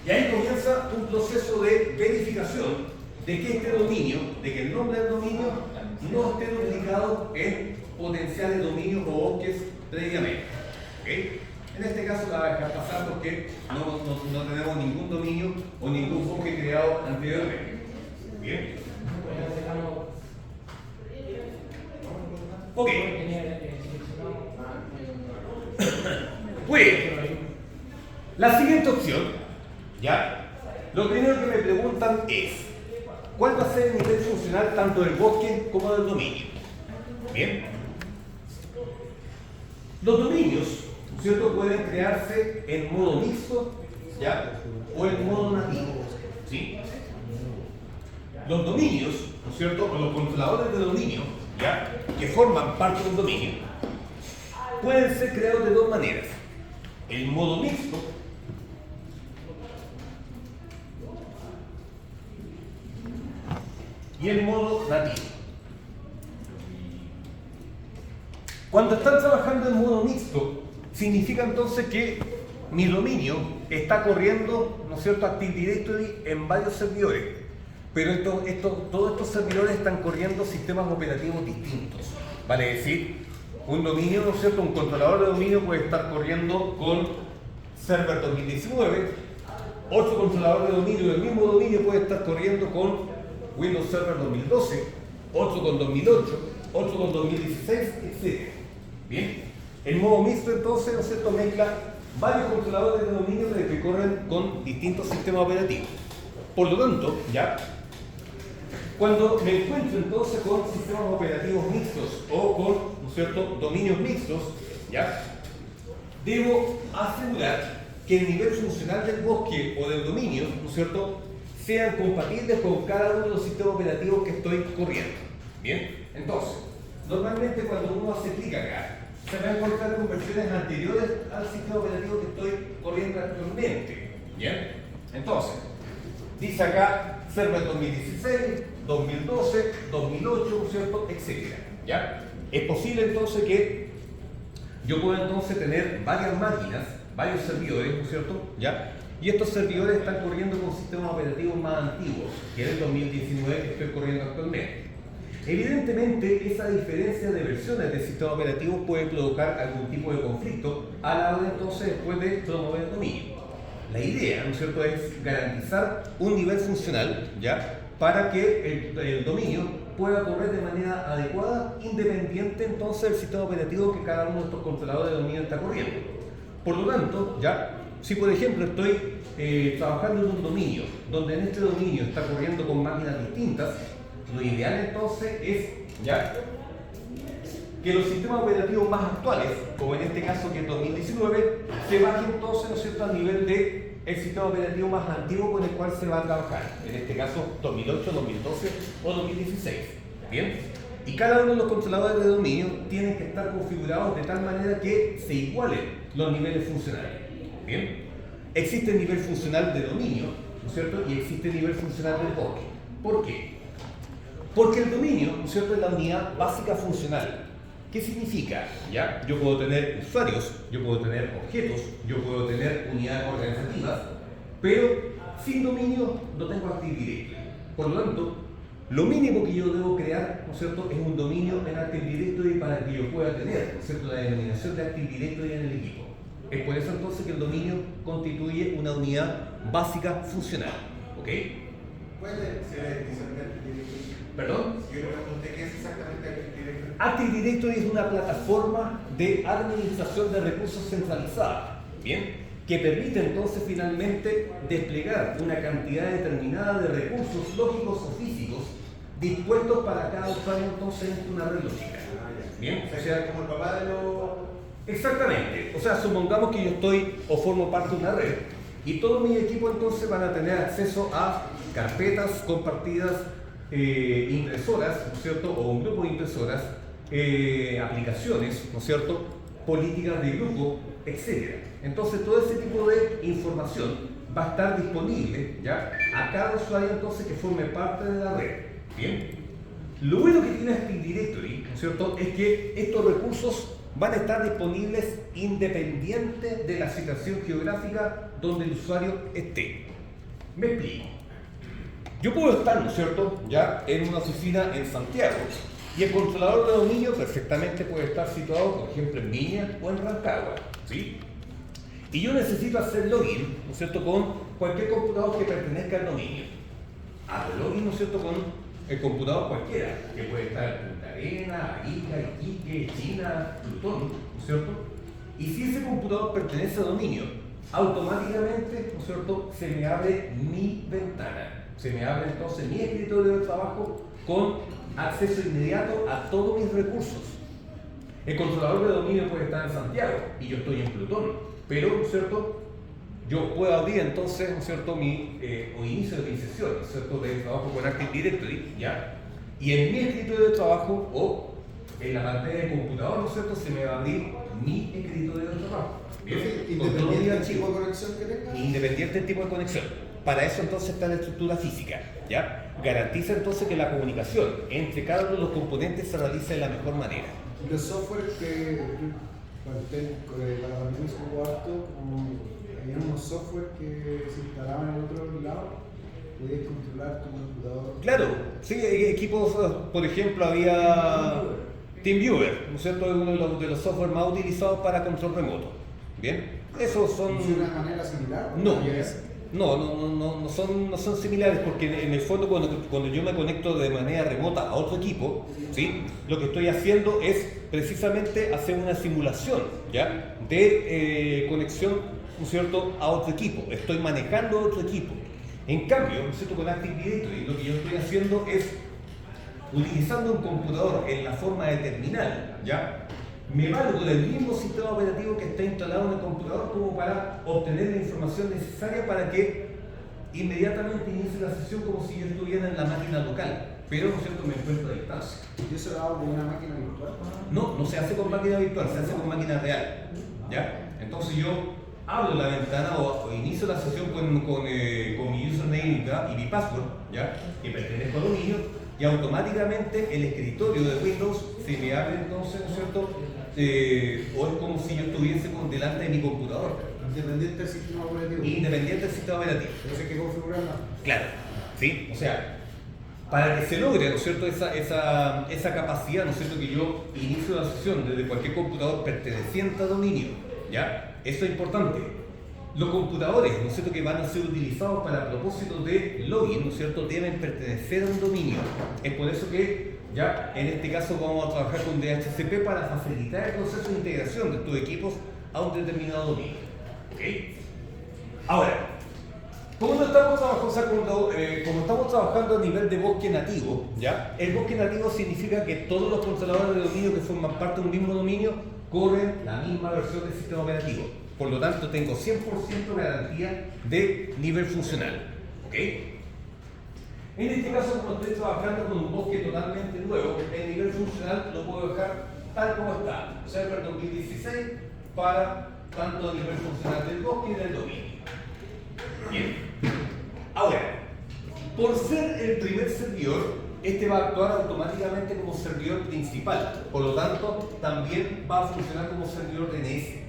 y ahí comienza un proceso de verificación de que este dominio, de que el nombre del dominio no esté duplicado en potenciales dominios o bosques previamente. ¿Okay? En este caso la voy a dejar pasar porque no tenemos ningún dominio o ningún bosque creado anteriormente. Bien. Ok. Pues, la siguiente opción, ¿ya? Lo primero que me preguntan es, ¿cuál va a ser el nivel funcional tanto del bosque como del dominio? Bien. Los dominios, ¿no es cierto?, pueden crearse en modo mixto, ¿ya?, o en modo nativo, ¿sí? Los dominios, ¿no es cierto?, o los controladores de dominio, ¿ya?, que forman parte del dominio, pueden ser creados de dos maneras. El modo mixto y el modo nativo. Cuando están trabajando en modo mixto, significa entonces que mi dominio está corriendo, ¿no es cierto?, Active Directory en varios servidores, pero todos estos servidores están corriendo sistemas operativos distintos. Vale decir, un dominio, ¿no es cierto?, un controlador de dominio puede estar corriendo con Server 2019, otro controlador de dominio del mismo dominio puede estar corriendo con Windows Server 2012, otro con 2008, otro con 2016, etc. Bien, el modo mixto entonces, ¿no es cierto?, mezcla varios controladores de dominio que corren con distintos sistemas operativos. Por lo tanto, ya, cuando me encuentro entonces con sistemas operativos mixtos o con, ¿no es cierto?, dominios mixtos, ya, debo asegurar que el nivel funcional del bosque o del dominio, ¿no es cierto?, sean compatibles con cada uno de los sistemas operativos que estoy corriendo. Bien, entonces, normalmente cuando uno hace clic acá, se va a encontrar con versiones anteriores al sistema operativo que estoy corriendo actualmente. Bien, entonces, dice acá Server 2016, 2012, 2008, ¿no es cierto?, etcétera. ¿Ya? Es posible entonces que yo pueda entonces tener varias máquinas, varios servidores, ¿no es cierto?, ¿ya? Y estos servidores están corriendo con sistemas operativos más antiguos, que es el 2019 que estoy corriendo actualmente. Evidentemente, esa diferencia de versiones del sistema operativo puede provocar algún tipo de conflicto a la hora entonces después de promover el dominio. La idea, ¿no es cierto?, es garantizar un nivel funcional, ¿ya?, para que el dominio pueda correr de manera adecuada, independiente entonces del sistema operativo que cada uno de estos controladores de dominio está corriendo. Por lo tanto, ya, si por ejemplo estoy trabajando en un dominio, donde en este dominio está corriendo con máquinas distintas, lo ideal entonces es, ya, que los sistemas operativos más actuales, como en este caso que es 2019, se bajen entonces, ¿no es cierto?, al nivel de el sistema operativo más antiguo con el cual se va a trabajar, en este caso 2008, 2012 o 2016. Bien, y cada uno de los controladores de dominio tienen que estar configurados de tal manera que se igualen los niveles funcionales. Bien, existe el nivel funcional de dominio, ¿no es cierto?, y existe el nivel funcional del bosque. ¿Por qué? Porque el dominio, ¿no es cierto?, es la unidad básica funcional. ¿Qué significa? ¿Ya? Yo puedo tener usuarios, yo puedo tener objetos, yo puedo tener unidades organizativas, pero sin dominio no tengo Active Directory. Por lo tanto, lo mínimo que yo debo crear, ¿no es cierto?, es un dominio en Active Directory para que yo pueda tener, ¿no es cierto?, la denominación de Active Directory en el equipo. Es por eso entonces que el dominio constituye una unidad básica funcional. ¿Ok? ¿Puede ser la definición de Active Directory? ¿Perdón? Yo le pregunté qué es exactamente Active Directory. Active Directory es una plataforma de administración de recursos centralizada, ¿bien?, que permite entonces finalmente desplegar una cantidad determinada de recursos lógicos o físicos dispuestos para cada usuario entonces en una red lógica. ¿Bien? O sea, como el papá de los... Exactamente. O sea, supongamos que yo estoy o formo parte de una red y todos mis equipos entonces van a tener acceso a carpetas compartidas, impresoras, ¿no es cierto?, o un grupo de impresoras, aplicaciones, ¿no es cierto?, políticas de grupo, etc. Entonces todo ese tipo de información va a estar disponible, ¿ya?, a cada usuario entonces que forme parte de la red. Bien. Lo bueno que tiene Active Directory, ¿no es cierto?, es que estos recursos van a estar disponibles independiente de la situación geográfica donde el usuario esté. Me explico. Yo puedo estar, ¿no es cierto?, ya en una oficina en Santiago y el controlador de dominio perfectamente puede estar situado, por ejemplo, en Viña o en Rancagua, ¿sí? Y yo necesito hacer login, ¿no es cierto?, con cualquier computador que pertenezca al dominio. Hago login, ¿no es cierto?, con el computador cualquiera, que puede estar en Punta Arenas, Arica, Iquique, China, Plutón, ¿no es cierto? Y si ese computador pertenece al dominio, automáticamente, ¿no es cierto?, se me abre mi ventana. Se me abre entonces mi escritorio de trabajo con acceso inmediato a todos mis recursos. El controlador de dominio puede estar en Santiago y yo estoy en Plutón, pero, ¿no es cierto?, yo puedo abrir entonces, ¿no es cierto?, mi o inicio de mi sesión, ¿no es cierto?, de trabajo con Active Directory, ¿ya? Y en mi escritorio de trabajo o en la pantalla del computador, ¿no es cierto?, se me va a abrir mi escritorio de trabajo. ¿Bien? Independiente del tipo de conexión que tenga. Independiente del tipo de conexión. Para eso entonces está la estructura física, ¿ya? Garantiza entonces que la comunicación entre cada uno de los componentes se realice de la mejor manera. Y los software que para la pandemia se ocupó harto, como había unos software que se instalaban en otro lado, podías controlar tu computador. Claro, sí, equipos, por ejemplo, había TeamViewer, ¿no es cierto? Es uno de los software más utilizados para control remoto. ¿Bien? Esos son... ¿Funciona de manera similar? No son similares, porque en el fondo cuando yo me conecto de manera remota a otro equipo, ¿sí? Lo que estoy haciendo es precisamente hacer una simulación, ¿ya? De conexión, ¿no es cierto?, a otro equipo. Estoy manejando otro equipo. En cambio, ¿no es cierto?, con Active Directory lo que yo estoy haciendo es utilizando un computador en la forma de terminal, ¿ya? Me valgo del mismo sistema operativo que está instalado en el computador como para obtener la información necesaria para que inmediatamente inicie la sesión como si yo estuviera en la máquina local, pero ¿no es cierto?, me encuentro a distancia. ¿Y eso lo hago con una máquina virtual? No se hace con máquina virtual, se hace con máquina real, ¿ya? Entonces yo abro la ventana o inicio la sesión con mi username y mi password, ¿ya? Que pertenezco al dominio, y automáticamente el escritorio de Windows se me abre entonces, ¿no es cierto?, o es como si yo estuviese delante de mi computador. Independiente del sistema operativo. Independiente del sistema operativo. Pero hay que configurarla. Claro, ¿sí? O sea, para que se logre, ¿no es cierto?, esa capacidad, ¿no es cierto?, que yo inicio la sesión desde cualquier computador perteneciente a dominio, ¿ya? Eso es importante. Los computadores, ¿no es cierto?, que van a ser utilizados para propósitos de login, ¿no es cierto?, deben pertenecer a un dominio. Es por eso que ya en este caso vamos a trabajar con DHCP para facilitar el proceso de integración de estos equipos a un determinado dominio. ¿Ok? Ahora, como estamos trabajando a nivel de bosque nativo, ¿ya? El bosque nativo significa que todos los controladores de dominio que forman parte de un mismo dominio corren la misma versión del sistema operativo. Por lo tanto, tengo 100% garantía de nivel funcional. ¿Ok? En este caso, como estoy trabajando con un bosque totalmente nuevo, el nivel funcional lo puedo dejar tal como está. Server 2016 para tanto a nivel funcional del bosque y del dominio. Bien. Ahora, por ser el primer servidor, este va a actuar automáticamente como servidor principal. Por lo tanto, también va a funcionar como servidor DNS.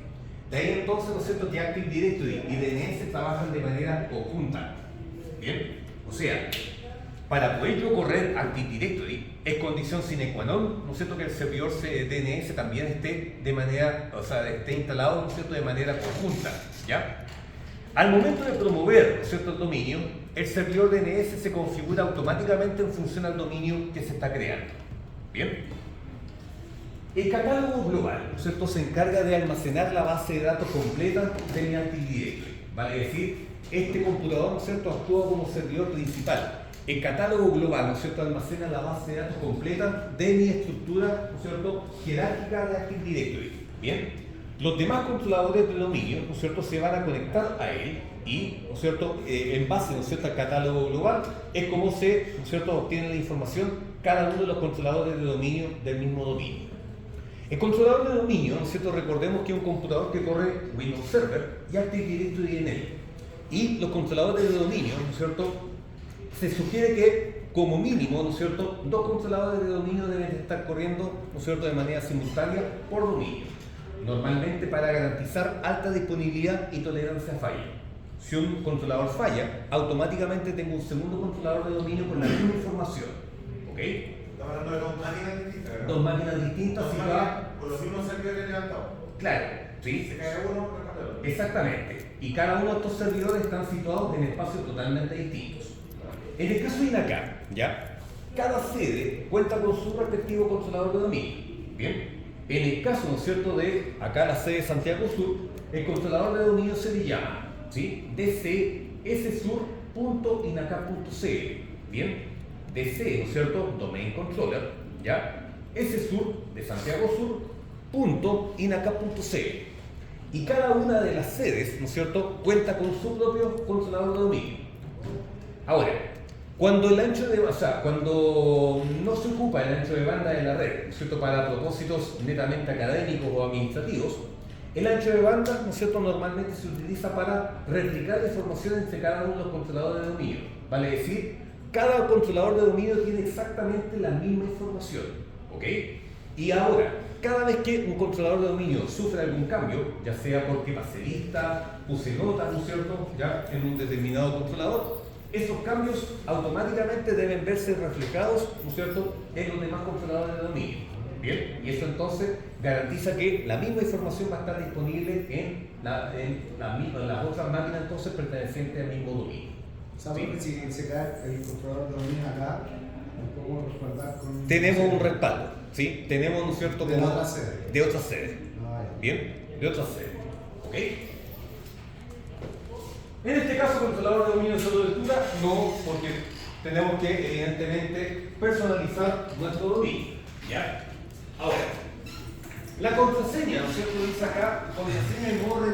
De ahí entonces, ¿no es cierto?, que Active Directory y DNS trabajan de manera conjunta. Bien. O sea, para poder yo correr Active Directory es condición sine qua non, ¿no es cierto?, que el servidor DNS también esté esté instalado, ¿no es cierto?, de manera conjunta, ¿ya? Al momento de promover, ¿no es cierto?, el dominio, el servidor DNS se configura automáticamente en función al dominio que se está creando. Bien. El catálogo global, ¿no es cierto?, se encarga de almacenar la base de datos completa de mi Active Directory. Vale decir, este computador, ¿no es cierto?, actúa como servidor principal. El catálogo global, ¿no es cierto?, almacena la base de datos completa de mi estructura, ¿no es cierto?, jerárquica de Active Directory. Bien. Los demás controladores de dominio, ¿no es cierto?, se van a conectar a él y, ¿no es cierto?, en base, ¿no es cierto?, al catálogo global, es como se, ¿no es cierto?, obtiene la información cada uno de los controladores de dominio del mismo dominio. El controlador de dominio, ¿no es cierto?, recordemos que es un computador que corre Windows Server y Active Directory en él. Y los controladores de dominio, ¿no es cierto?, se sugiere que como mínimo, ¿no es cierto?, 2 controladores de dominio deben estar corriendo, ¿no es cierto?, de manera simultánea por dominio. Normalmente para garantizar alta disponibilidad y tolerancia a falla. Si un controlador falla, automáticamente tengo un segundo controlador de dominio con la misma información. ¿Ok? Estamos hablando de 2 máquinas distintas, ¿verdad? 2 máquinas distintas situadas. Con los mismos servidores levantados. Claro, ¿sí? Se cae uno, rescata el otro. Exactamente. Y cada uno de estos servidores están situados en espacios totalmente distintos. En el caso de INACAP, ¿ya? Cada sede cuenta con su respectivo controlador de dominio. Bien. En el caso, ¿no es cierto?, de acá la sede de Santiago Sur, el controlador de dominio se le llama, ¿sí?, dcsur.inacap.cl. Bien. DC, ¿no es cierto?, Domain Controller, ¿ya? SSur de Santiago Sur.inacap.cl. Y cada una de las sedes, ¿no es cierto?, cuenta con su propio controlador de dominio. Ahora, cuando no se ocupa el ancho de banda de la red, ¿no es cierto?, para propósitos netamente académicos o administrativos, El ancho de banda, ¿no es cierto?, normalmente se utiliza para replicar la información entre cada uno de los controladores de dominio. Vale decir, cada controlador de dominio tiene exactamente la misma información. ¿Ok? Y ahora, cada vez que un controlador de dominio sufre algún cambio, ya sea porque pasé lista, puse notas, ¿no es cierto?, ya en un determinado controlador, esos cambios automáticamente deben verse reflejados, ¿no es cierto?, en los demás controladores de dominio. Bien, y eso entonces garantiza que la misma información va a estar disponible en las otras máquinas entonces pertenecientes al mismo dominio. ¿Sabes ¿Sí? si se cae el controlador de dominio acá? ¿Lo podemos respaldar con...? Tenemos un respaldo, ¿sí? Tenemos, ¿no es cierto?, De como otra sede. de otra sede. Ah, ya. Bien, de otra sede. ¿Ok? En este caso, controlador de dominio solo de lectura, no, porque tenemos que, evidentemente, personalizar nuestro dominio. ¿Ya? Ahora, la contraseña, ¿no es cierto?, dice acá, contraseña en modo de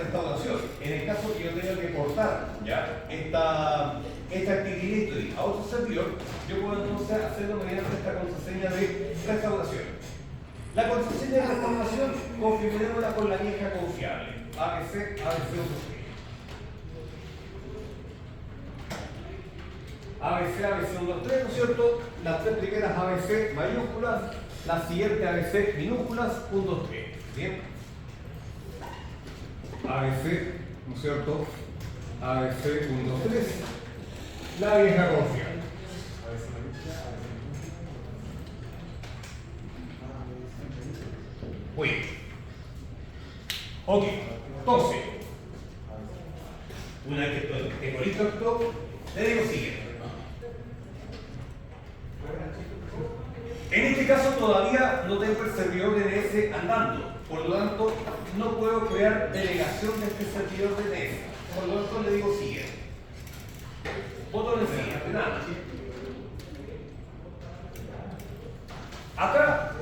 restauración. En el caso que yo tenga que portar, ¿ya?, esta Active Directory a otro servidor, yo puedo entonces hacerlo mediante esta contraseña de restauración. La contraseña de restauración, configurémosla con la vieja confiable, ABC, ABC 1, 2, 3, ¿no es cierto? Las tres primeras ABC mayúsculas, la siguiente ABC minúsculas, 1, 2, 3. ¿Bien? ABC, ¿no es cierto? ABC 1, 2, 3. La vieja confiable. Muy bien. Ok, entonces, una vez que tengo listo esto, le digo siguiente. En este caso todavía no tengo el servidor DNS andando, por lo tanto no puedo crear delegación de este servidor DNS. Por lo tanto le digo siguiente. Botón de siguiente, nada. Acá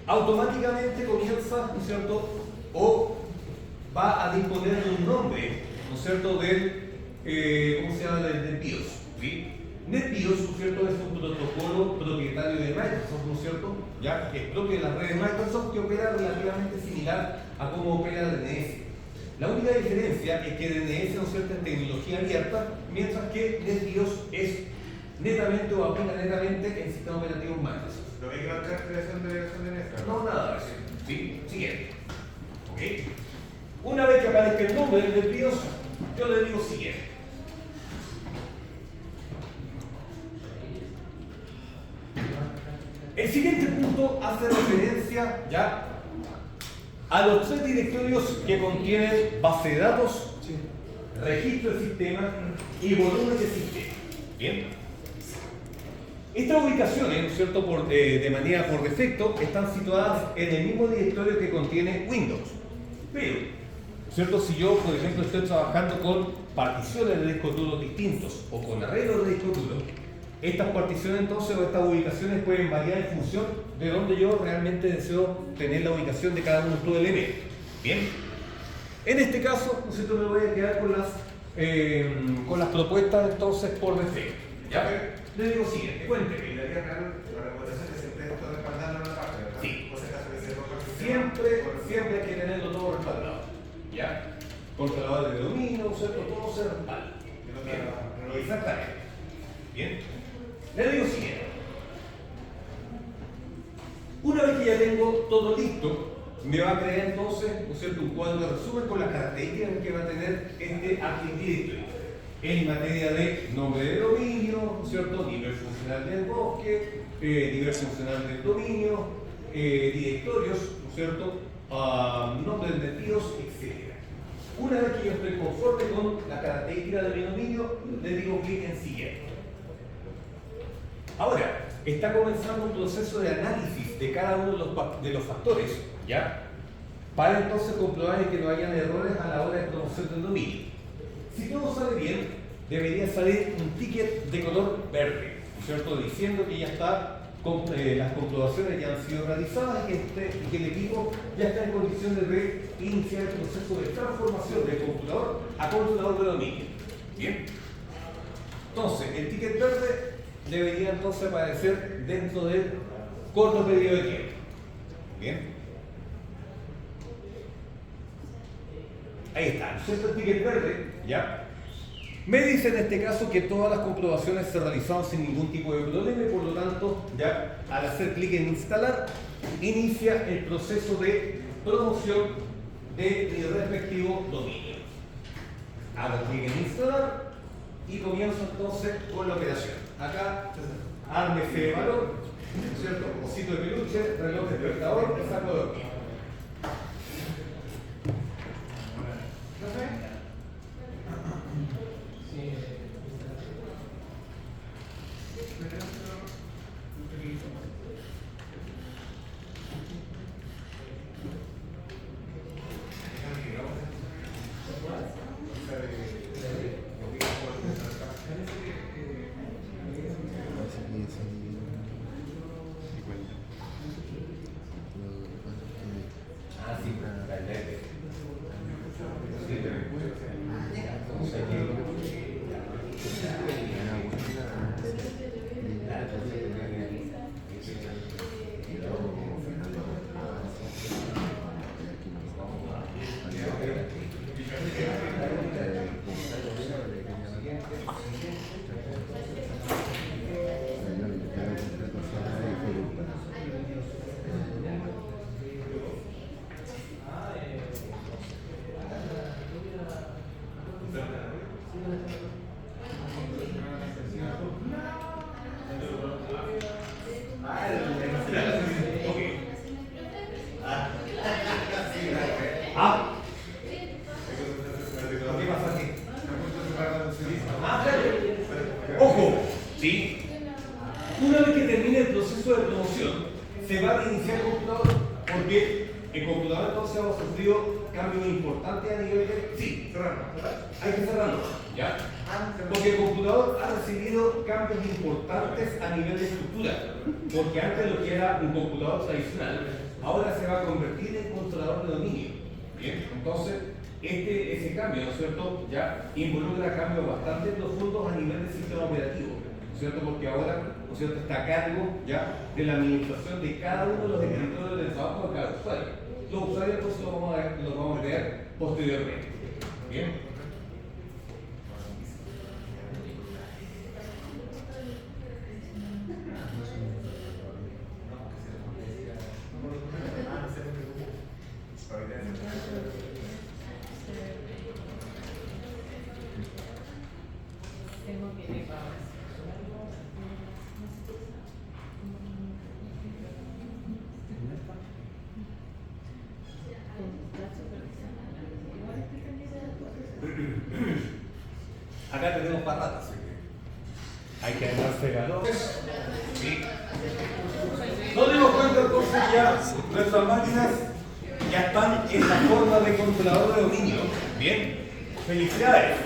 automáticamente comienza, ¿no es cierto?, o va a disponer de un nombre, ¿no es cierto?, del, ¿cómo se llama?, del BIOS. ¿Sí? NetBIOS, ¿no es cierto?, es un protocolo propietario de Microsoft, ¿no es cierto?, ya que es propio de las redes Microsoft, que opera relativamente similar a cómo opera DNS. La única diferencia es que DNS, ¿no es cierto?, es tecnología abierta, mientras que NetBIOS es netamente o aplica netamente en sistema operativo Microsoft. Lo que hay que marcar creación de NS. No, nada de eso. ¿Sí? Siguiente. ¿Ok? Una vez que aparezca el nombre del NetBIOS, yo le digo siguiente. El siguiente punto hace referencia ya a los tres directorios que contienen base de datos, registro de sistema y volumen de sistema. Bien. Estas ubicaciones, ¿no es cierto?, de manera por defecto, están situadas en el mismo directorio que contiene Windows. Pero, ¿no es cierto?, si yo, por ejemplo, estoy trabajando con particiones de discos duros distintos o con arreglos de discos duros, estas particiones entonces o estas ubicaciones pueden variar en función de donde yo realmente deseo tener la ubicación de cada uno de estos elementos. Bien. En este caso, ¿no es cierto?, me voy a quedar con las propuestas entonces por defecto. ¿Ya? Le digo siguiente, cuénteme. Y la vía real, la recomendación es siempre esto respaldando una parte, ¿verdad? Sí. O sea, caso que se rompa el sistema, Siempre hay que tenerlo todo respaldado. ¿Ya? Controladores de dominio, ¿no es cierto?, todo se respalda. Bien. Exactamente. Bien. Le digo siguiente. Una vez que ya tengo todo listo, me va a crear entonces, ¿no es cierto?, un cuadro de resumen con las características que va a tener este Active Directory. En materia de nombre de dominio, ¿no es cierto?, nivel funcional del bosque, nivel funcional del dominio, directorios, ¿no es cierto?, nombres de BIOS, etc. Una vez que yo estoy conforme con la característica de mi dominio, le digo clic en siguiente. Ahora, está comenzando un proceso de análisis de cada uno de los factores, ¿ya?, para entonces comprobar que no hayan errores a la hora de conocer el dominio. Si todo sale bien, debería salir un ticket de color verde, ¿no es cierto?, diciendo que ya está, las comprobaciones ya han sido realizadas y que el equipo ya está en condiciones de iniciar el proceso de transformación del computador a controlador de dominio. Bien. Entonces, el ticket verde debería entonces aparecer dentro del corto periodo de tiempo. Bien. Ahí está, ¿no es cierto? El ticket verde, ¿ya? Me dice en este caso que todas las comprobaciones se realizaron sin ningún tipo de problema y por lo tanto, ya al hacer clic en instalar, inicia el proceso de promoción de mi respectivo dominio. Hago clic en instalar y comienzo entonces con la operación. Acá, arme fe de valor, ¿no es cierto? Osito de peluche, reloj despertador y saco de dormir. Ah, sí, la ley. Ah, ¿qué pasa aquí? Ah, claro. Ojo, ¿sí? Una vez que termine el proceso de promoción, se va a reiniciar el computador, porque el computador entonces ha sufrido cambios importantes a nivel de... Sí, cerrarlo. Hay que cerrarlo, ¿ya? Porque el computador ha recibido cambios importantes a nivel de estructura, porque antes lo que era un computador tradicional, ahora se va a convertir en controlador de dominio. Bien, entonces, ese cambio, ¿no es cierto?, ya involucra cambios bastante profundos a nivel del sistema operativo, ¿no es cierto?, porque ahora, ¿no es cierto?, está a cargo ya de la administración de cada uno de los escritorios del trabajo de cada usuario. Los usuarios entonces los vamos a ver posteriormente. Bien. Acá tenemos patatas. Hay que darse valores. ¿Sí? Nos dimos cuenta entonces ya nuestras máquinas ya están en la forma de controlador de dominio. Bien, felicidades.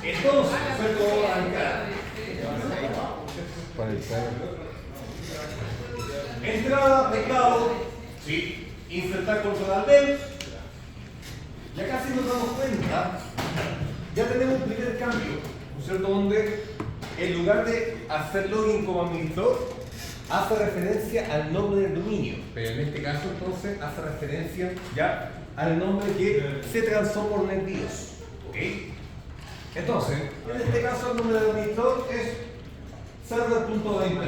Entonces, fue todo arrancar. Para el Entrada, teclado, ¿sí? Insertar control del. Y acá si nos damos cuenta, ya tenemos un primer cambio, ¿no es cierto? Donde en lugar de hacer login como administrador, hace referencia al nombre del dominio, pero en este caso entonces hace referencia ya al nombre que se transó por NetBIOS, ¿ok? Entonces, en este caso el nombre del administrador es server.20.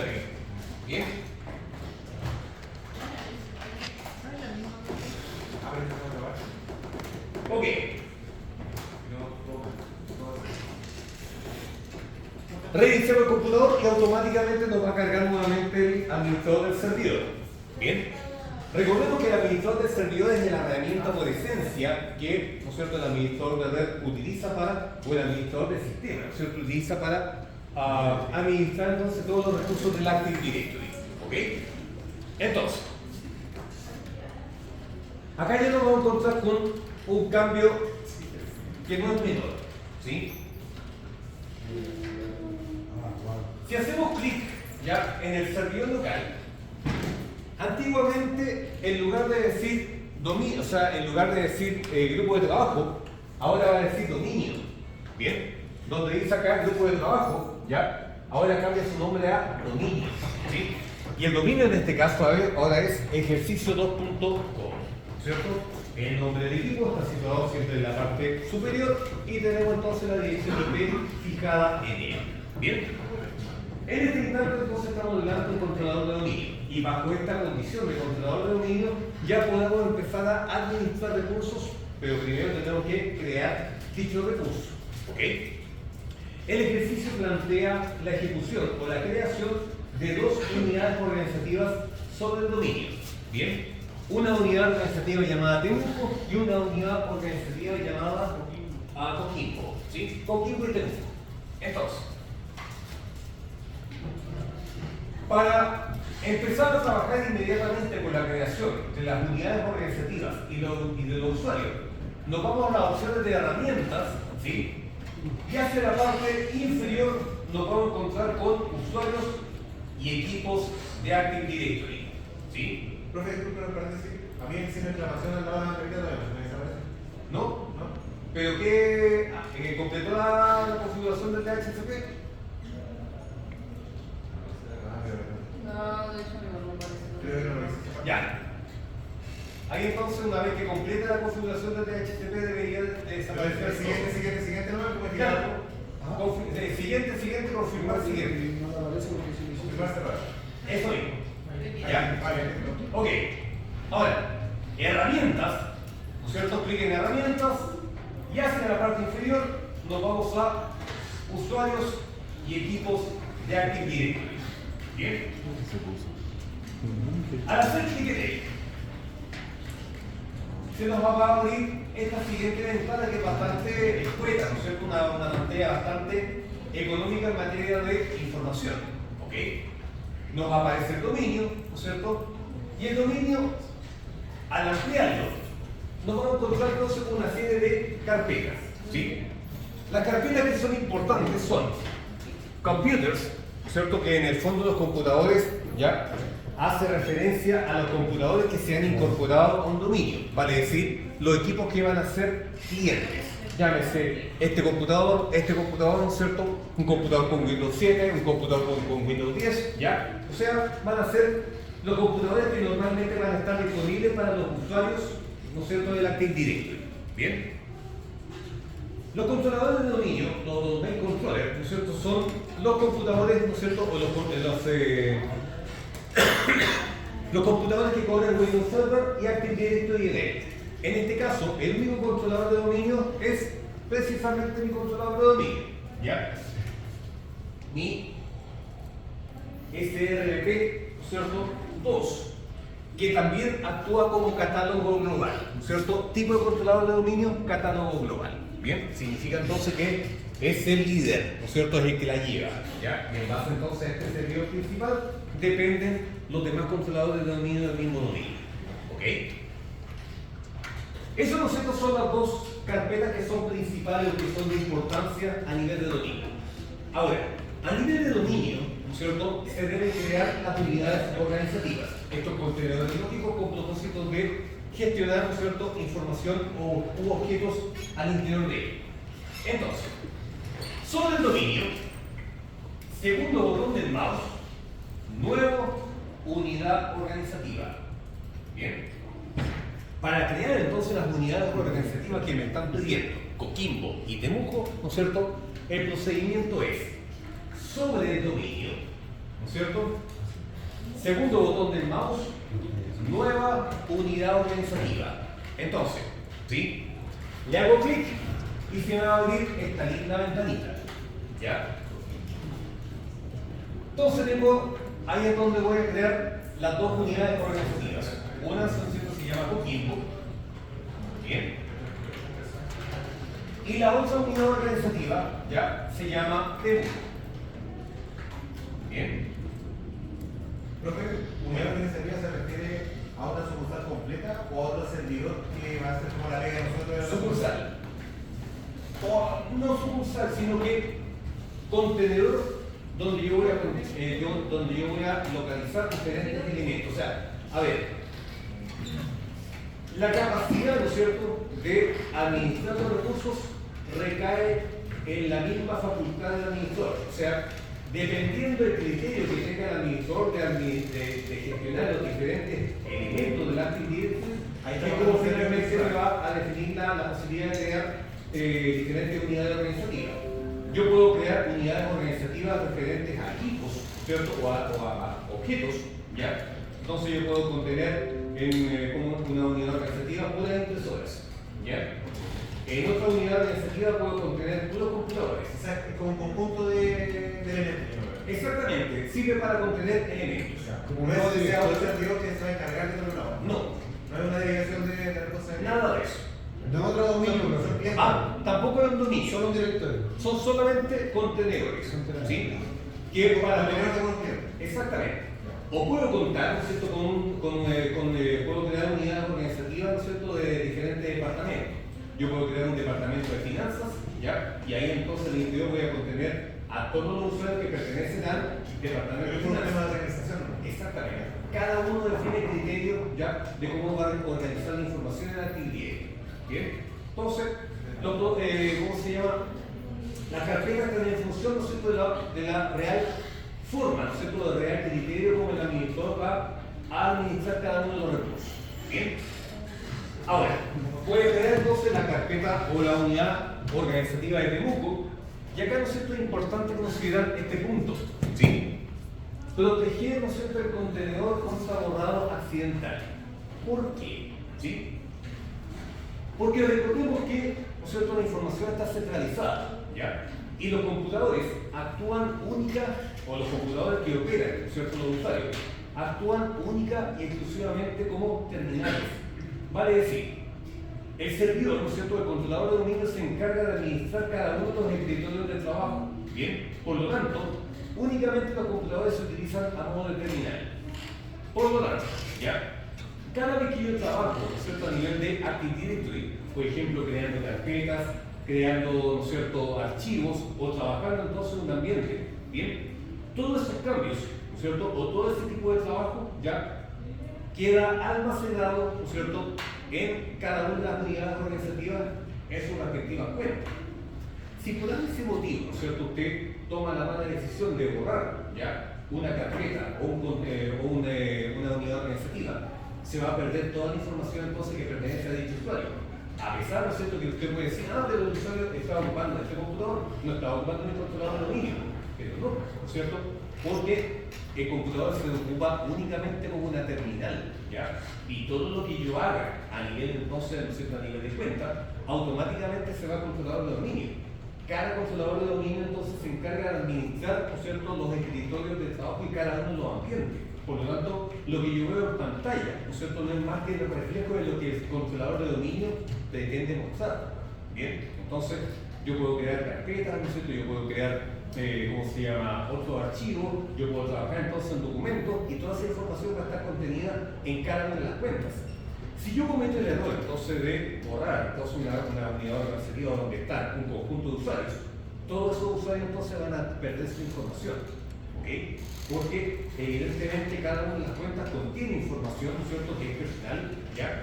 ¿Bien? Ok. Reiniciamos el computador y automáticamente nos va a cargar nuevamente el administrador del servidor. Bien. Recordemos que el administrador del servidor es la herramienta por esencia que, ¿no es cierto?, el administrador de red utiliza para, o el administrador del sistema, ¿no es cierto?, utiliza para administrar entonces todos los recursos del Active Directory. ¿Ok? Entonces, acá ya nos vamos a encontrar con un cambio que no es menor. ¿Sí? Si hacemos clic ya en el servidor local, antiguamente en lugar de decir dominio, o sea, en lugar de decir grupo de trabajo, ahora va a decir dominio. Bien, donde dice acá grupo de trabajo, ya, ahora cambia su nombre a dominio. ¿Sí? Y el dominio en este caso ahora es ejercicio2.com. ¿cierto? El nombre del equipo está situado siempre en la parte superior y tenemos entonces la dirección IP fijada en ella. Bien. En este instante entonces estamos delante de un controlador de dominio y bajo esta condición de controlador de dominio ya podemos empezar a administrar recursos, pero primero tenemos que crear dichos recursos. ¿Ok? El ejercicio plantea la ejecución o la creación de dos unidades organizativas sobre el dominio. Bien, una unidad organizativa llamada Temuco y una unidad organizativa llamada Coquimbo. ¿Sí? Coquimbo y Temuco. Entonces, para empezar a trabajar inmediatamente con la creación de las unidades organizativas y de los usuarios, nos vamos a las opciones de herramientas, ¿sí? Y hacia la parte inferior nos vamos a encontrar con usuarios y equipos de Active Directory, ¿sí? Profe, disculpe un paréntesis. A mí me hicieron reclamación al lado de la margarita todavía, ¿me desaparece? ¿No? ¿No? ¿Pero qué? ¿Completó la configuración del DHCP? Ah, No, de hecho no parece. creo que no lo hice. Ya. Ahí entonces, una vez que complete la configuración del DHCP, debería desaparecer. Siguiente, ¿no? ¿Cómo es que Ya. Siguiente, confirmar siguiente. No te aparece porque si lo hiciste. confirmar cerrar? Eso mismo. Ya. Vale, listo. Ok. Ahora, herramientas, ¿no es cierto? Clic en herramientas y hacia la parte inferior nos vamos a usuarios y equipos de Active Directory. Bien. Se puso. Al hacer clic en él, se nos va a abrir esta siguiente ventana que es bastante escueta, ¿no es cierto? Una pantalla bastante económica en materia de información. ¿Ok? Nos va a aparecer el dominio, ¿no es cierto? Y el dominio, al ampliarlo, nos vamos a encontrar entonces con una serie de carpetas. ¿Sí? Las carpetas que son importantes son computers, ¿no es cierto? Que en el fondo los computadores ya hace referencia a los computadores que se han incorporado a un dominio, vale decir, los equipos que van a ser clientes. Llámese este computador, ¿no es cierto? Un computador con Windows 7, un computador con Windows 10, ¿ya? O sea, van a ser los computadores que normalmente van a estar disponibles para los usuarios, ¿no es cierto?, del Active Directory. ¿Bien? Los controladores de dominio, los main controllers, ¿no es cierto?, son los computadores, ¿no es cierto?, o los computadores que cobran Windows Server y Active Directory Edit. En este caso, el único controlador de dominio es precisamente mi controlador de dominio, ¿ya? Mi SRP, ¿no es cierto?, 2, que también actúa como catálogo global, ¿no es cierto? Tipo de controlador de dominio, catálogo global. Bien, significa entonces que es el líder, ¿no es cierto?, es el que la lleva, ¿ya? Y en base entonces a este servidor principal dependen los demás controladores de dominio del mismo dominio. ¿Ok? Eso, ¿no es cierto?, son las dos carpetas que son principales o que son de importancia a nivel de dominio. Ahora, a nivel de dominio, ¿no es cierto?, se deben crear las unidades organizativas. Estos contenedores lógicos con propósito de gestionar, ¿no es cierto?, información u objetos al interior de él. Entonces, sobre el dominio, segundo botón del mouse, nuevo unidad organizativa. Bien. Para crear entonces las unidades organizativas que me están pidiendo, Coquimbo y Temuco, ¿no es cierto?, el procedimiento es sobre el dominio, ¿no es cierto?, segundo botón del mouse, nueva unidad organizativa. Entonces, ¿sí?, le hago clic y se me va a abrir esta linda ventanita, ¿ya? Entonces tengo, ahí es donde voy a crear las dos unidades organizativas. Una se llama Coquimbo, ¿bien? Y la otra unidad organizativa, ¿ya?, se llama Temuco, ¿bien? Profe, ¿unidad organizativa se refiere a otra sucursal completa o a otro servidor que va a ser como la ley de nosotros? Sucursal. O no sucursal, sino que contenedor donde yo voy a localizar diferentes elementos. O sea, a ver, la capacidad, ¿no es cierto?, de administrar los recursos recae en la misma facultad del administrador. O sea, dependiendo del criterio que tenga el administrador de gestionar los diferentes elementos del Active Directory, Ahí que está como la finalmente posibilidad. me va a definir la posibilidad de crear diferentes unidades organizativas. Yo puedo crear unidades organizativas referentes a equipos, ¿cierto? O a objetos, ¿ya? Entonces yo puedo contener como una unidad organizativa puras impresoras, ¿ya? En otra unidad organizativa puedo contener puros computadores. O sea, es como un conjunto de elementos. Exactamente, sirve para contener elementos. Como No un nodo es que sea un directorio. servidor que se va a encargar de otro lado. No, No es una delegación de responsabilidad. nada de eso. No es otro dominio, Son profe. piezas. Ah, tampoco es un dominio. Solo un directorio. Son solamente contenedores, Contenedores. ¿sí? Que para Contenedores de conocimiento. exactamente. O puedo contar, ¿no es cierto?, puedo crear unidades organizativas, ¿no es cierto?, de diferentes departamentos. Yo puedo crear un departamento de finanzas, ¿ya? Y ahí entonces en el interior voy a contener a todos los usuarios que pertenecen al departamento Pero de es un tema de finanzas. organización, ¿no? Exactamente. Cada uno define criterios ya de cómo va a organizar la información en la actividad. ¿Bien? Entonces, ¿cómo se llama? Las carpetas están en función, ¿no es cierto?, de la real forma, ¿no es cierto?, de real criterio como el administrador va a administrar cada uno de los recursos. ¿Bien? Ahora, puede crear entonces la carpeta o la unidad organizativa de Temuco, y acá, ¿no es cierto?, es importante considerar este punto. ¿Sí? Proteger, ¿no es cierto?, el contenedor contra borrado accidental. ¿Por qué? ¿Sí? Porque recordemos que, ¿no es cierto?, la información está centralizada, ¿ya? Y los computadores actúan única, o los computadores que operan, ¿no es cierto?, los usuarios, actúan única y exclusivamente como terminales. Vale decir, el servidor, ¿no es cierto?, el controlador de dominio se encarga de administrar cada uno de los escritorios de trabajo. Bien, por lo tanto, únicamente los computadores se utilizan a modo de terminal. Por lo tanto, ¿ya? Cada vez que yo trabajo, ¿no es cierto?, a nivel de Active Directory, por ejemplo, creando carpetas, creando, ¿no es cierto?, archivos o trabajando entonces en un ambiente, ¿bien? Todos esos cambios, ¿no es cierto?, o todo ese tipo de trabajo, ¿ya?, queda almacenado, ¿no es cierto?, en cada una de las unidades organizativas en sus respectivas cuentas. Si por ese motivo, ¿no es cierto?, usted toma la mala decisión de borrar, ¿ya?, una carpeta o una unidad organizativa, se va a perder toda la información entonces que pertenece a dicho usuario. A pesar, ¿no es cierto?, que usted puede decir, pero el usuario estaba ocupando este computador, no estaba ocupando mi controlador de dominio, pero no, ¿no es cierto?, porque el computador se ocupa únicamente como una terminal, ¿ya? Y todo lo que yo haga a nivel entonces, ¿no es cierto?, a nivel de cuenta, automáticamente se va al controlador de dominio. Cada controlador de dominio entonces se encarga de administrar, ¿no es cierto?, los escritorios de trabajo y cada uno de los ambientes. Por lo tanto, lo que yo veo en pantalla, ¿no es cierto?, no es más que el reflejo de lo que el controlador de dominio pretende mostrar. Bien, entonces yo puedo crear carpetas, ¿no es cierto?, yo puedo crear ¿cómo se llama?, otros archivos, yo puedo trabajar entonces en documentos y toda esa información va a estar contenida en cada una de las cuentas. Si yo cometo el error entonces de borrar entonces una unidad organizativa donde está un conjunto de usuarios, todos esos usuarios entonces van a perder su información, ¿ok? Porque evidentemente cada una de las cuentas contiene información, ¿no es cierto?, que es personal, ¿ya?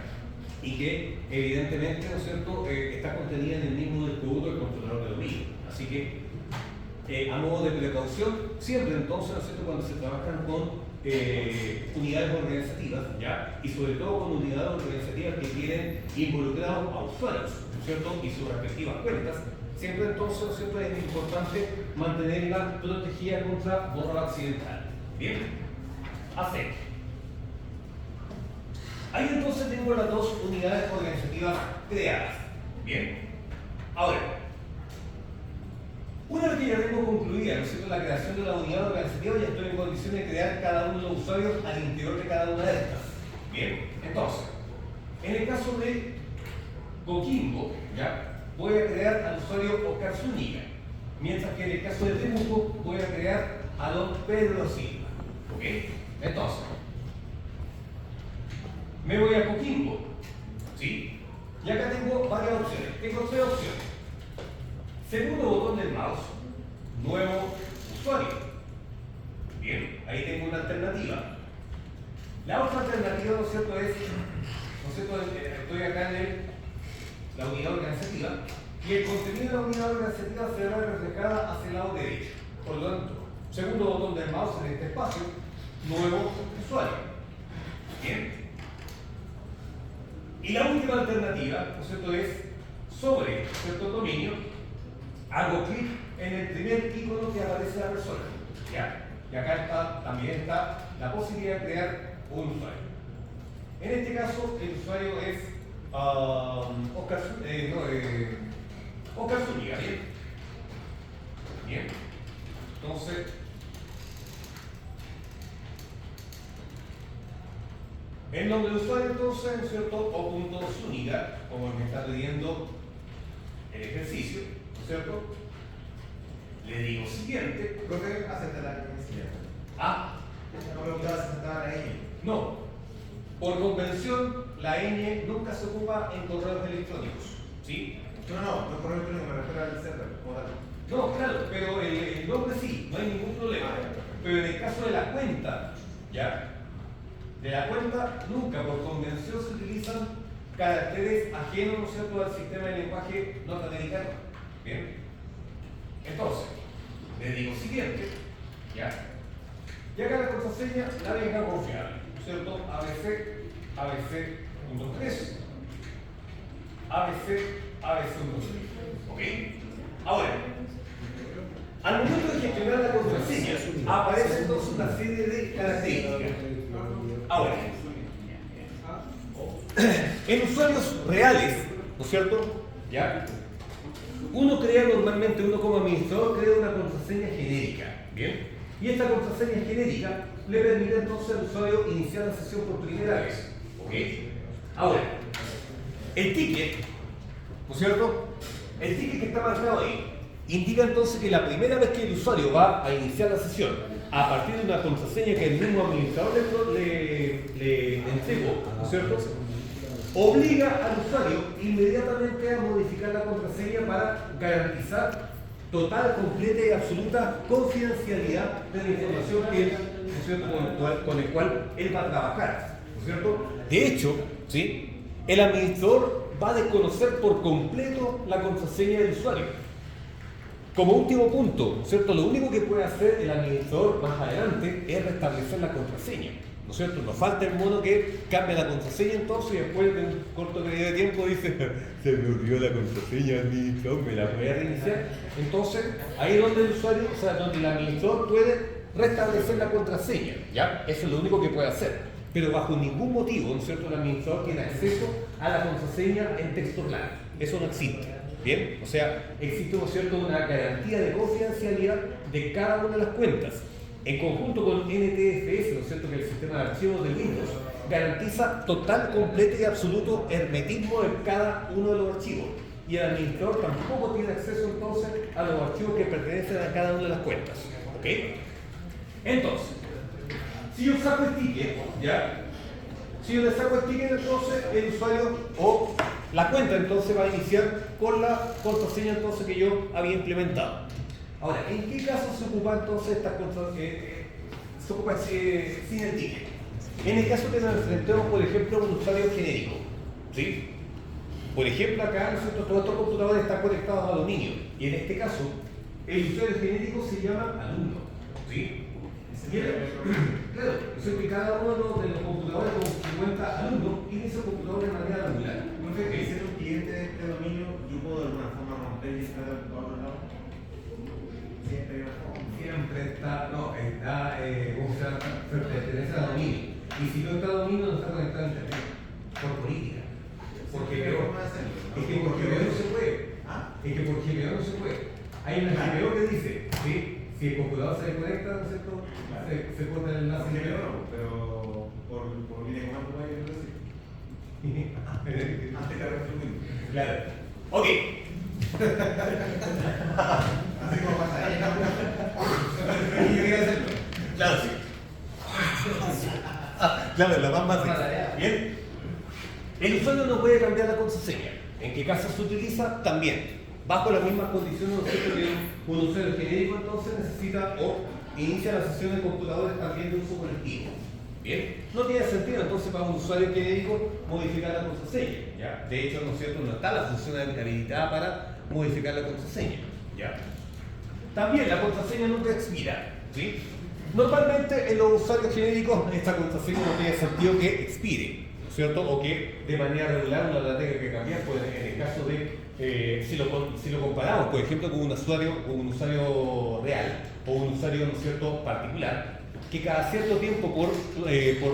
Y que evidentemente, ¿no es cierto?, está contenida en el mismo disco del controlador de dominio. Así que a modo de precaución, siempre entonces, ¿no es cierto?, cuando se trabajan con unidades organizativas, ¿ya?, y sobre todo con unidades organizativas que tienen involucrados a usuarios, ¿no es cierto?, y sus respectivas cuentas, siempre entonces, ¿no es cierto?, es importante mantenerla protegida contra borrado accidental. Bien, acepto. Ahí entonces tengo las dos unidades organizativas creadas. Bien, ahora, una vez que ya tengo concluida, ¿no es cierto?, la creación de la unidad organizativa, ya estoy en condiciones de crear cada uno de los usuarios al interior de cada una de estas. Bien, entonces, en el caso de Coquimbo, ¿ya?, voy a crear al usuario Oscar Zúñiga, mientras que en el caso de Temuco voy a crear a don Pedro Silva. ¿Ok? Entonces, me voy a Coquimbo, ¿sí? Y acá tengo varias opciones. Tengo tres opciones. Segundo botón del mouse, nuevo usuario. Bien, ahí tengo una alternativa. La otra alternativa, ¿no es cierto?, es, ¿no es cierto?, estoy acá en la unidad organizativa y el contenido de la unidad organizativa se verá reflejada hacia el lado derecho. Por lo tanto, segundo botón del mouse en este espacio, nuevo usuario. Bien. Y la última alternativa, ¿no es cierto?, es sobre cierto dominio, hago clic en el primer icono que aparece la persona. ¿Ya? Y acá también está la posibilidad de crear un usuario. En este caso, el usuario es Oscar Zúñiga, ¿bien? Bien. Entonces, el nombre del usuario, entonces, ¿no es cierto? O.Zúñiga, como me está pidiendo el ejercicio, ¿no es cierto? Le digo siguiente. Profe, acepta la necesidad. Ah, No preguntaba si aceptaba la ñ. no. Por convención, la ñ nunca se ocupa en correos electrónicos. ¿Sí? No es correo electrónico, me refiero al server, como tal. No, claro, pero el nombre sí, no hay ningún problema. Pero en el caso de la cuenta, ¿ya? De la cuenta, nunca por convención se utilizan caracteres ajenos, ¿no es cierto?, al sistema de lenguaje norteamericano. Bien. Entonces, le digo siguiente, ¿ya? Y acá la contraseña la deja confiable, ¿no es cierto? ABC.3, ABC.3. ¿Ok? Ahora, al momento de gestionar la contraseña, aparece entonces una serie de características. Ahora, en usuarios reales, ¿no es cierto? ¿Ya? Uno como administrador crea una contraseña genérica, ¿bien? Y esta contraseña genérica le permite entonces al usuario iniciar la sesión por primera vez, ¿ok? Ahora, el ticket, ¿no es cierto? El ticket que está marcado ahí indica entonces que la primera vez que el usuario va a iniciar la sesión, a partir de una contraseña que el mismo administrador le entregó, ¿no es cierto?, obliga al usuario inmediatamente a modificar la contraseña para garantizar total, completa y absoluta confidencialidad de la información que él, ¿no es cierto?, con el cual él va a trabajar, ¿no es cierto? De hecho, ¿sí?, el administrador va a desconocer por completo la contraseña del usuario. Como último punto, ¿no es cierto?, lo único que puede hacer el administrador más adelante es restablecer la contraseña, ¿no es cierto? Nos falta el mono que cambia la contraseña entonces y después de un corto periodo de tiempo dice se me olvidó la contraseña, administrador, me la voy a reiniciar. Entonces, ahí es donde el usuario, o sea, donde el administrador puede restablecer la contraseña, ¿ya? Eso es lo único que puede hacer. Pero bajo ningún motivo, ¿no es cierto?, el administrador tiene acceso a la contraseña en texto claro. Eso no existe. Bien, o sea, existe, ¿no es cierto?, una garantía de confidencialidad de cada una de las cuentas. En conjunto con NTFS, ¿no es cierto?, que el sistema de archivos de Windows garantiza total, completo y absoluto hermetismo en cada uno de los archivos. Y el administrador tampoco tiene acceso entonces a los archivos que pertenecen a cada una de las cuentas. ¿Ok? Entonces, si yo saco el ticket, ¿ya? Si yo le saco el ticket, entonces el usuario o la cuenta entonces va a iniciar con la contraseña entonces que yo había implementado. Ahora, ¿en qué caso se ocupa entonces esta contraseña? Se ocupa sin el ticket. En el caso que nos enfrentemos, por ejemplo, a un usuario genérico, ¿sí? Por ejemplo, acá, ¿no es cierto?, todos estos computadores están conectados a dominio. Y en este caso, el usuario genérico se llama alumno, ¿sí? Claro, es que cada uno de los computadores con 50 alumnos inicia el computador de manera regular. ¿No sé que ser un cliente de este dominio, yo puedo de alguna forma romper y estar al otro lado? Siempre está, no, está, ¿cómo se llama? Pertenece a dominio. Y si no está a dominio, no está conectado a internet. Por política. Porque peor. Es que por GPO no se puede. Es que por GPO no se puede. Hay una GPO que dice, ¿sí?, si el computador se desconecta, ¿no es cierto?, se corta el enlace. Pero por línea de comando puede decir. Antes de resumir. Claro. Ok. Así como pasa ahí. Yo quería hacerlo. Claro, sí. Claro, la más básica. Bien. El usuario no puede cambiar la contraseña. ¿En qué caso se utiliza? También. Bajo las mismas condiciones, ¿no es cierto?, que un usuario genérico entonces necesita o inicia la sesión de computadores también de uso colectivo. Bien. No tiene sentido entonces para un usuario genérico modificar la contraseña, ¿ya? De hecho, ¿no es cierto?, no está la función habilitada para modificar la contraseña, ¿ya? También la contraseña nunca expira, ¿sí? Normalmente en los usuarios genéricos esta contraseña no tiene sentido que expire, ¿no es cierto? O que de manera regular una la tenga que cambiar, pues en el caso de, si lo comparamos, por ejemplo, con un usuario real o un usuario, ¿no es cierto?, particular, que cada cierto tiempo por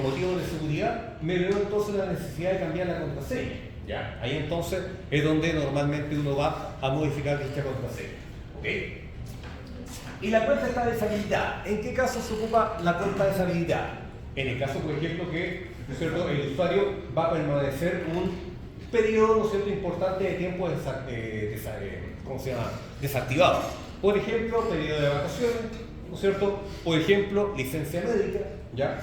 motivos de seguridad me veo entonces la necesidad de cambiar la contraseña. ¿Ya? Ahí entonces es donde normalmente uno va a modificar dicha contraseña. ¿Ok? Y la cuenta está deshabilitada. ¿En qué caso se ocupa la cuenta deshabilitada? En el caso, por ejemplo, que, ¿no es cierto?, el usuario va a permanecer un periodo, ¿no es cierto?, importante de tiempo ¿cómo se llama?, desactivado. Por ejemplo, periodo de vacaciones, ¿no es cierto? Por ejemplo, licencia médica, ¿ya?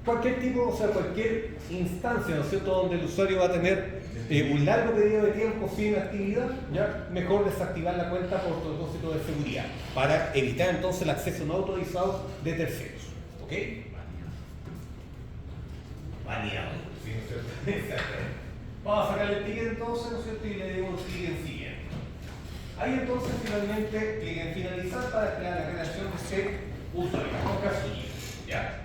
Cualquier tipo, o sea, cualquier instancia, ¿no es cierto?, donde el usuario va a tener un largo periodo de tiempo sin actividad, ¿ya? Mejor desactivar la cuenta por propósito de seguridad, para evitar entonces el acceso no autorizado de terceros. ¿Ok? Baneado, ¿sí? ¿No es cierto? Exactamente. Vamos a sacarle el ticket entonces, ¿no es cierto? Y le damos clic en siguiente. Ahí entonces finalmente clic en finalizar para crear la creación de ese usuario, con casilla, ¿ya?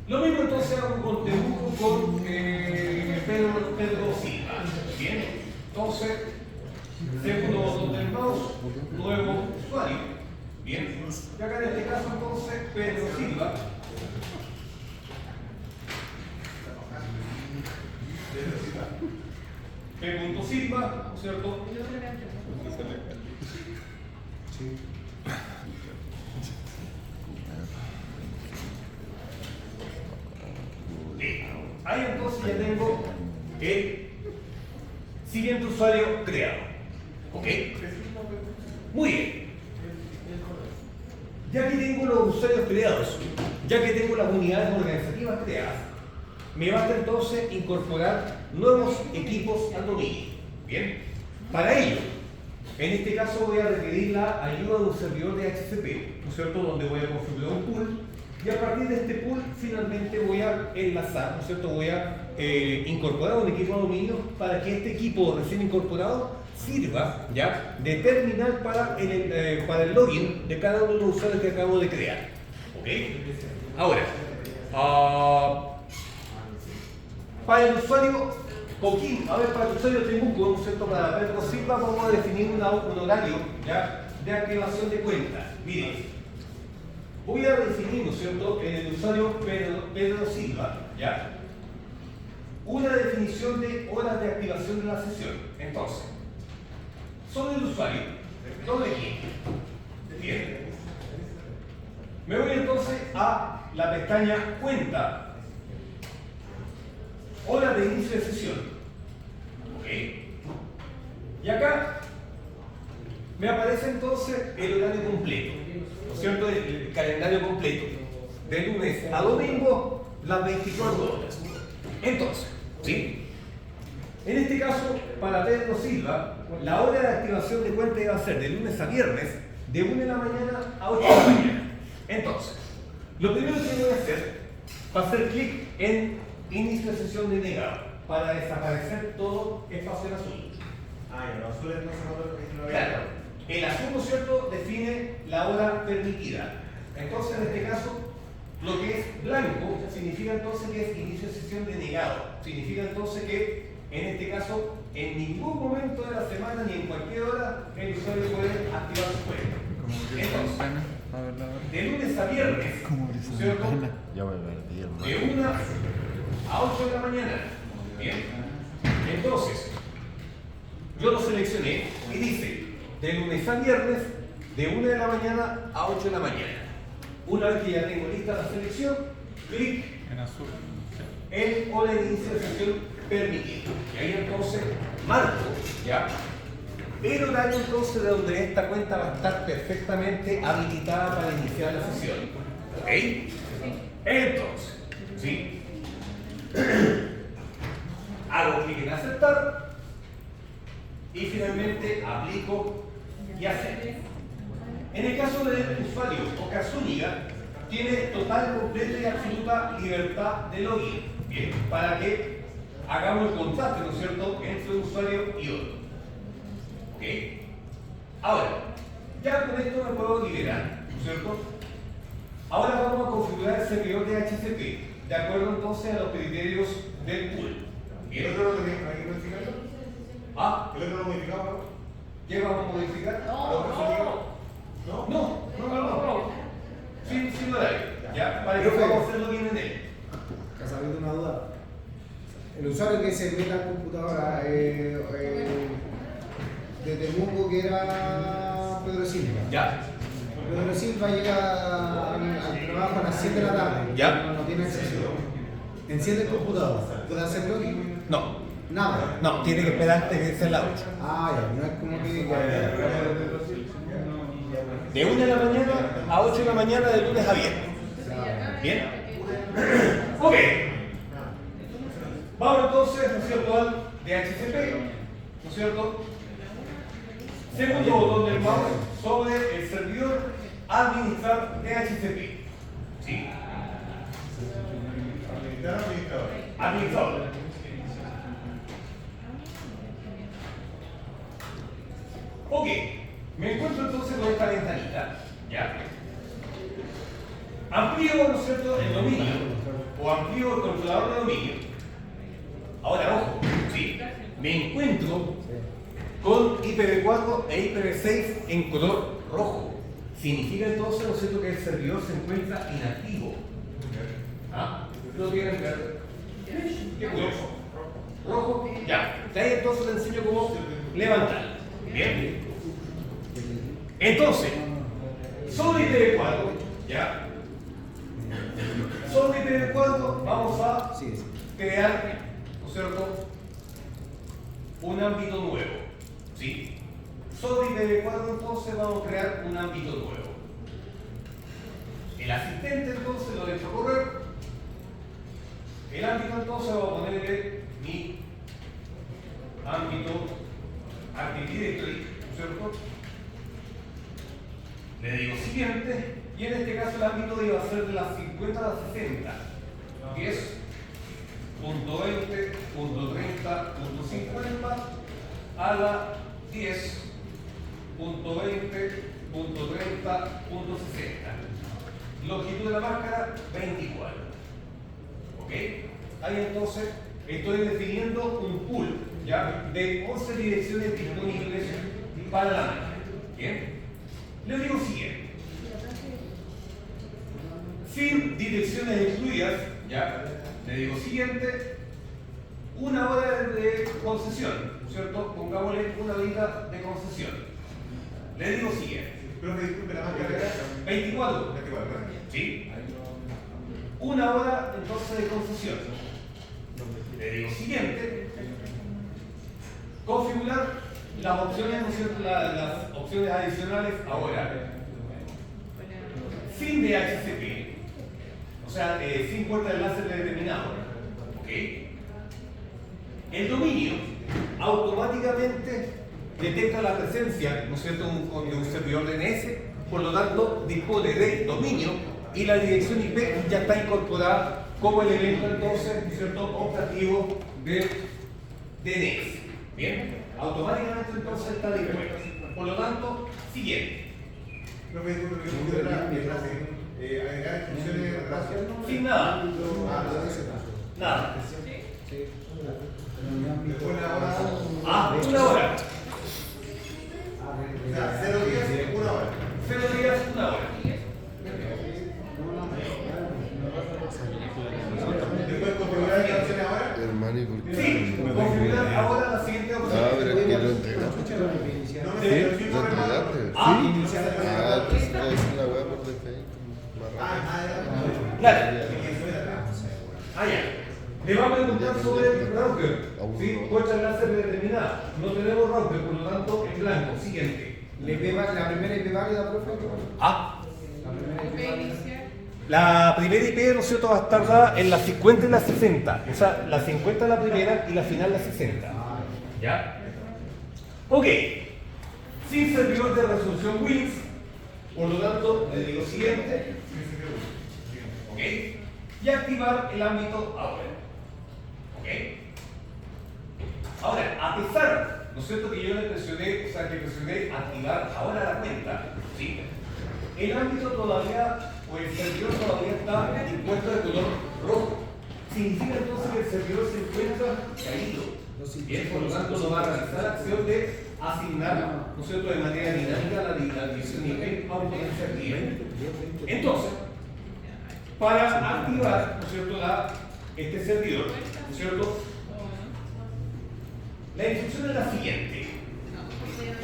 Lo mismo entonces hago con Temuco con Pedro Silva. Bien, entonces, segundo botón del mouse, nuevo usuario. Bien, y acá en este caso entonces Pedro Silva. P. Silva, ¿no es cierto? Sí. Ahí entonces ya tengo el siguiente usuario creado. ¿Ok? Muy bien. Ya que tengo los usuarios creados, ya que tengo las unidades organizativas creadas, me basta entonces incorporar nuevos equipos al dominio. Bien. Para ello, en este caso voy a requerir la ayuda de un servidor de HCP, ¿no es cierto?, donde voy a configurar un pool. Y a partir de este pool, finalmente voy a enlazar, ¿no es cierto? Voy a incorporar un equipo a dominio para que este equipo recién incorporado sirva, ¿ya?, de terminal para el login de cada uno de los usuarios que acabo de crear. ¿Ok? Ahora, para el usuario Coquín, para el usuario Temuco, ¿no es cierto?, para Pedro Silva, vamos a definir un horario, ¿ya?, de activación de cuenta. Miren. Voy a definir, ¿no es cierto?, en el usuario Pedro Silva, ¿ya?, una definición de horas de activación de la sesión. Entonces, sobre el usuario, doble clic. Bien. Me voy entonces a la pestaña Cuenta, hora de inicio de sesión. ¿Ok? Y acá me aparece entonces el horario completo. ¿No es cierto?, el calendario completo, de lunes a domingo, las 24 horas. Entonces, ¿sí?, en este caso, para Pedro Silva, la hora de activación de cuenta iba a ser de lunes a viernes, de 1 de la mañana a 8 de la mañana. Entonces, lo primero que voy a hacer va a hacer clic en inicio de sesión denegado, para desaparecer todo espacio en azul. Ya, no azul entonces no lo Claro. El azul, ¿no es cierto?, define la hora permitida. Entonces, en este caso, lo que es blanco significa entonces que es inicio de sesión denegado. Significa entonces que, en este caso, en ningún momento de la semana ni en cualquier hora el usuario puede activar su cuenta. Entonces, de lunes a viernes, ¿no es cierto?, Ya me perdí, hermano. de 1 a 8 de la mañana. Bien. Entonces, yo lo seleccioné y dice, de lunes a viernes, de 1 de la mañana a 8 de la mañana. Una vez que ya tengo lista la selección, clic En azul. en hora de inicio de sesión permitido. Y ahí entonces marco, ¿ya?, el horario entonces de donde esta cuenta va a estar perfectamente habilitada para iniciar la sesión. ¿Ok? Entonces, ¿sí?, hago clic en aceptar y finalmente aplico y acepto. En el caso del usuario Oscar Zúñiga, tiene total, completa y absoluta libertad de login, ¿bien?, para que hagamos el contraste, ¿no es cierto?, entre un usuario y otro. ¿Ok? Ahora, ya con esto me puedo liberar, ¿no es cierto? Ahora vamos a configurar el servidor de HCP. de acuerdo entonces a los criterios del pool. ¿Y Bien. el otro lo hay que modificar? ¿Ah? ¿El otro lo modificamos? ¿Qué vamos a modificar? ¿No? No. Sin horario. Ya, para que podamos hacerlo bien en él. Casabito, una duda. El usuario que se meta en computadora de Temuco, que era Pedro Silva. Ya. Pedro Silva llega al trabajo a las 7 de la tarde. Ya. No tiene acceso. Enciende el computador. ¿Puede hacer login? No. Nada. No, tiene que esperar antes de ser la 8. Ah, ya. No es como que. De 1 de la mañana a 8 de la mañana de lunes a viernes. ¿Bien? Ok. Vamos entonces, ¿no es cierto?, al DHCP, ¿no es cierto? Segundo botón del mouse sobre el servidor administrar DHCP. ¿Sí? Administrador. Ok. Me encuentro entonces con esta ventanita. ¿Ya? Amplío, ¿no es cierto?, el dominio o amplío el controlador de dominio. Ahora, ojo, ¿sí? Me encuentro con IPv4 e IPv6 en color rojo. Significa entonces, ¿no es cierto?, que el servidor se encuentra inactivo. ¿Ah? ¿Lo tienen verde? ¿Qué color? Rojo. Ya. De ahí entonces le enseño cómo levantar. Bien. Entonces, sobre IPv4, ¿ya? Sobre IPv4 vamos a crear, ¿no es cierto?, un ámbito nuevo. ¿Sí? Sobre IPv4 entonces vamos a crear un ámbito nuevo. El asistente entonces lo dejo correr. El ámbito entonces va a ponerle mi ámbito Active Directory, ¿no es cierto? Le digo siguiente, y en este caso el ámbito iba a ser de las 50 a las 60. 10.20.30.50 a la 10.20.30.60. Longitud de la máscara 24. ¿Ok? Ahí entonces estoy definiendo un pool, ¿ya?, de 11 direcciones disponibles para la máquina. ¿Bien? Le digo siguiente. Sin direcciones incluidas, ¿ya? Le digo siguiente. Una hora de concesión, ¿cierto? Pongámosle una horita de concesión. Le digo siguiente. Profe, disculpe, la máquina era 24. 24, ¿verdad? ¿Sí? Una hora entonces de concesión. Le digo siguiente. Configurar las opciones, ¿no es cierto?, las opciones adicionales ahora. Sin DHCP. O sea, sin puerta de enlace predeterminado. ¿Ok? El dominio automáticamente detecta la presencia, ¿no es cierto?, de un servidor DNS, por lo tanto dispone del dominio y la dirección IP ya está incorporada como elemento entonces, ¿no es cierto?, operativo de DNS. Bien, automáticamente entonces está dispuesto. Por lo tanto, siguiente. Profe, disculpe, yo pudiera agregar instrucciones de retraso. Sin nada. Nada. Después la hora. Una hora. O sea, 0 días, 1 hora. 0 días, 1 hora. Después configurar las opciones ahora. Hermano, ¿y por qué? Sí, configurar ahora la siguiente opción. Ah, pero es que lo entregaste. No me ¿Sí? salió el ¿Lo filtro, hermano. entregaste? Ah, Ah, pues voy a decir la weá por defecto. Más rápido. Claro. Y eso era atrás. Ah, ya. Le va a preguntar sobre el router. ¿Sí? Puerta enlace predeterminada. No tenemos router, por lo tanto, en blanco. Siguiente. La primera IP válida, profe. Ah. La primera IP Puede válida. iniciar. La primera IP, ¿no es cierto?, va a estar dada en la 50 y la 60. O sea, la 50 la primera y la final la 60. ¿Ya? Ok. Sin servidor de resolución WINS, por lo tanto, le digo siguiente. ¿Ok? Y activar el ámbito ahora. ¿Ok? Ahora, a pesar, ¿no es cierto?, que yo le presioné, o sea, que presioné activar ahora la cuenta, ¿sí?, el ámbito todavía, o el servidor todavía está impuesto de color rojo. significa entonces que el servidor se encuentra caído. Bien, por lo tanto no va a realizar la acción de asignar, ¿no es cierto?, de manera dinámica la división IP a un potencial cliente. Entonces, para activar, ¿no es cierto?, este servidor, ¿no es cierto?, la instrucción es la siguiente.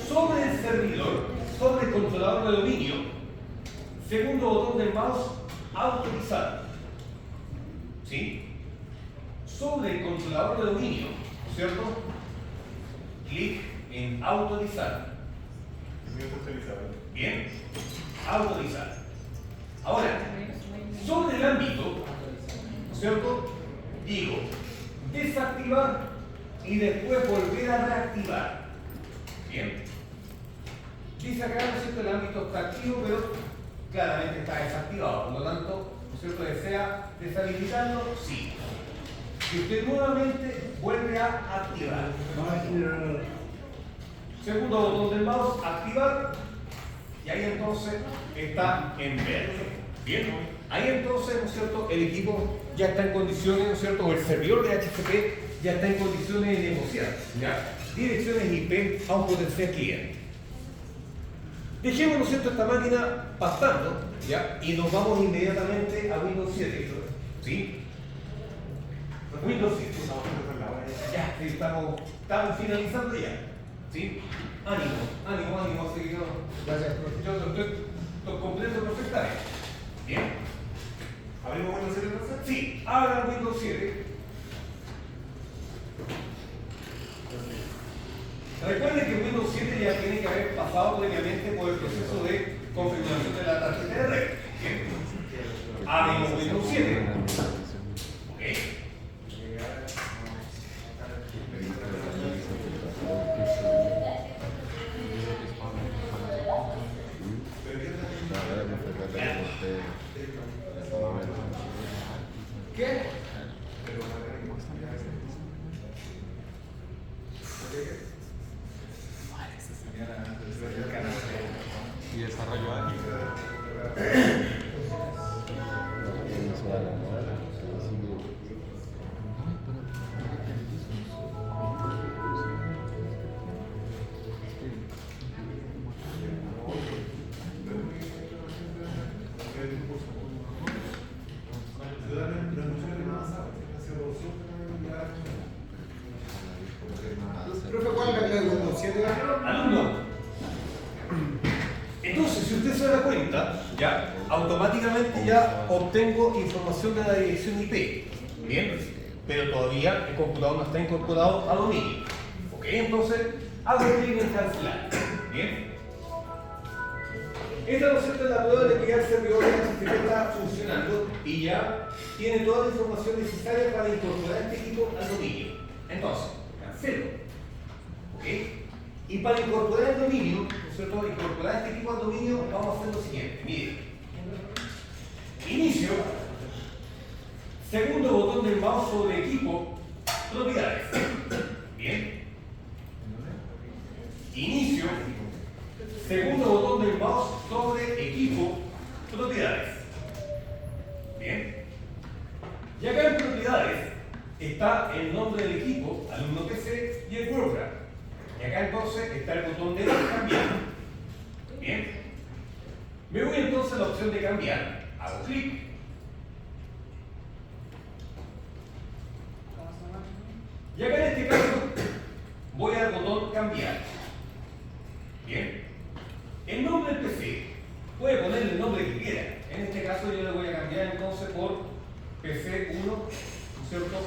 Sobre el servidor, sobre el controlador de dominio, segundo botón del mouse, autorizar. ¿Sí? Sobre el controlador de dominio, ¿no es cierto?, clic en autorizar. Bien, autorizar. Ahora, sobre el ámbito, ¿no es cierto?, digo desactivar y después volver a reactivar. Bien. Dice acá, ¿no es cierto?, el ámbito está activo, pero claramente está desactivado. Por lo tanto, ¿no es cierto?, desea deshabilitarlo, sí. Y usted nuevamente vuelve a activar. Segundo botón del mouse, activar. Y ahí entonces está en verde. Bien. Ahí entonces, ¿no es cierto?, el equipo ya está en condiciones, ¿no es cierto?, o el servidor de HCP ya está en condiciones de negociar, ¿ya?, direcciones IP a un potencial cliente. Dejemos, ¿no es cierto?, esta máquina pasando, ¿ya?, y nos vamos inmediatamente a Windows 7. ¿Sí? Windows 7. Ya, sí, estamos finalizando ya. ¿Sí? Ánimo, seguidor. Gracias, profe. Yo lo comprendo perfectamente. Bien. ¿Abrimos Windows 7 entonces? Sí, abran Windows 7. Recuerden que Windows 7 ya tiene que haber pasado previamente por el proceso de configuración de la tarjeta de red. Bien. Abrimos Windows 7. Ok. ¿Qué? Y desarrollo ágil. Profe, ¿cuál es la clave de Windows 7? Alumno. Entonces, si usted se da cuenta, ya automáticamente ya obtengo información de la dirección IP. Bien, pero todavía el computador no está incorporado a dominio. Ok, entonces hago clic en cancelar. Bien. Esta no es la prueba de que ya el servidor de HTTP está funcionando y ya tiene toda la información necesaria para incorporar este equipo al dominio. Entonces, cancelo. ¿Ok? Y para incorporar el dominio, ¿no es cierto?, incorporar este equipo al dominio, vamos a hacer lo siguiente. Miren. Inicio. Segundo botón del mouse sobre equipo, propiedades. Bien. Inicio. Segundo botón del mouse sobre equipo, propiedades. Bien. Y acá en propiedades está el nombre del equipo, alumno PC y el program. Y acá entonces está el botón de cambiar. Bien. Me voy entonces a la opción de cambiar. Hago clic. Y acá en este caso voy al botón cambiar. Bien. El nombre del PC. Puede ponerle el nombre que quiera. En este caso yo le voy a cambiar entonces por PC1, ¿no es cierto?,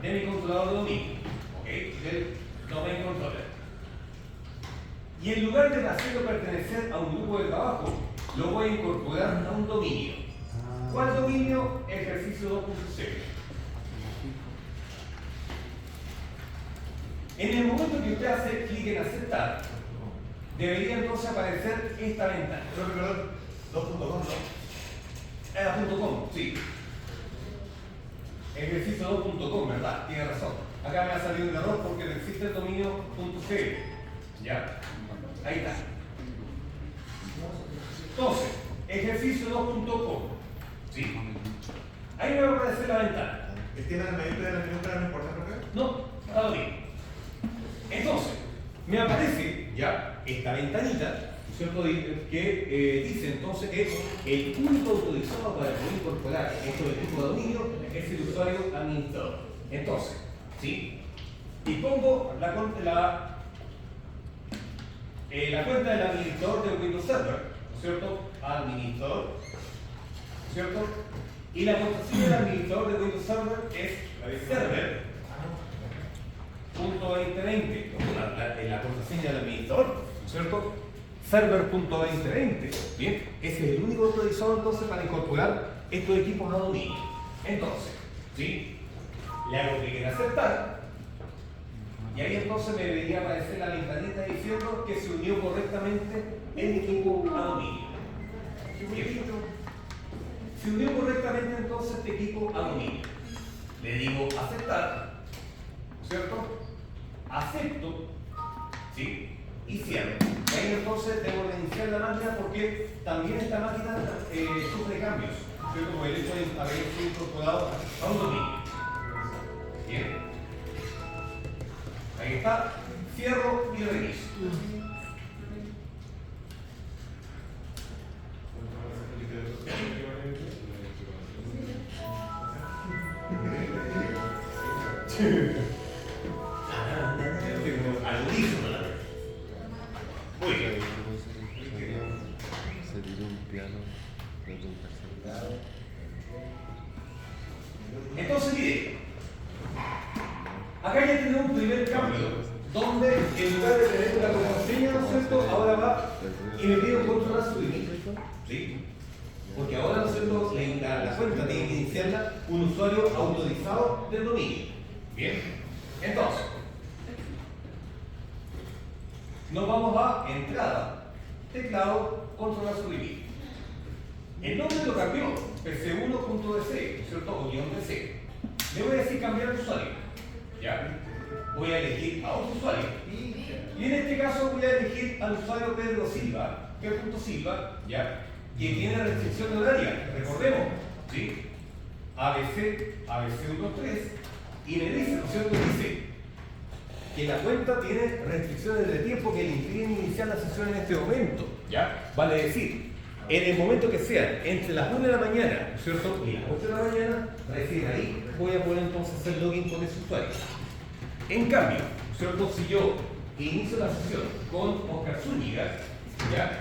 de mi controlador de dominio. ¿Ok? Del domain controller. Y en lugar de hacerlo pertenecer a un grupo de trabajo, lo voy a incorporar a un dominio. ¿Cuál dominio? Ejercicio 2.0. En el momento que usted hace clic en aceptar, debería entonces aparecer esta ventana. Perdón, 2.com, ¿no? Era .com, sí. Ejercicio 2.com, ¿verdad? Tiene razón. Acá me ha salido un error porque no existe el dominio .cl. ¿Ya? Ahí está. Entonces, ejercicio 2.com. ¿Sí? Ahí me va a aparecer la ventana. ¿El tema del mayor de la minuta no importa, profe? No, está lo mismo. Entonces, me aparece ya esta ventanita, ¿cierto? Que dice entonces que el único autorizado para poder incorporar estos equipos de dominio es el usuario administrador. Entonces, ¿sí? Y pongo la cuenta del administrador de Windows Server, ¿no es cierto? Administrador, ¿no es cierto? Y la contraseña del administrador de Windows Server es server.2020, la contraseña del administrador, ¿no es cierto? Server.2020, bien, ese es el único autorizado entonces para incorporar estos equipos a dominio. Entonces, ¿sí? Le hago clic en aceptar. Y ahí entonces me debería aparecer la ventanita diciendo que se unió correctamente el equipo a dominio. Bien. Se unió correctamente entonces este equipo a dominio. Le digo aceptar, ¿cierto? Acepto, ¿sí? Y cierro. Y ahí entonces debo reiniciar la máquina porque también esta máquina sufre cambios, ¿cierto? Por el hecho de haber sido incorporado a un dominio. Bien. Ahí está, cierro y reinicio. Al unísono la verdad. Muy bien. Se tiró un piano desde un tercer. Entonces, mire, acá ya tenemos un primer cambio, donde en lugar de tener la contraseña, ¿no es cierto? Ahora va y me pide un control su inicio, ¿sí? Porque ahora, ¿no es cierto? La cuenta tiene que iniciarla un usuario autorizado del dominio. Bien, entonces, nos vamos a entrada, teclado, controlar su inicio. El nombre lo cambió, pc1.dc, ¿cierto? O guión DC. Le voy a decir cambiar de usuario. ¿Ya? Voy a elegir a otro usuario. Y en este caso voy a elegir al usuario Pedro Silva, P.Silva, ¿ya? Que tiene restricción de horaria. Recordemos, ¿sí? ABC 123. Y me dice, ¿no es cierto? Dice que la cuenta tiene restricciones de tiempo que le impiden iniciar la sesión en este momento. ¿Ya? Vale decir, en el momento que sea entre las 1 de la mañana, ¿no es cierto? Y las 8 de la mañana, recién ahí voy a poder entonces hacer login con ese usuario. En cambio, ¿no es cierto? Si yo inicio la sesión con Oscar Zúñiga, ¿ya?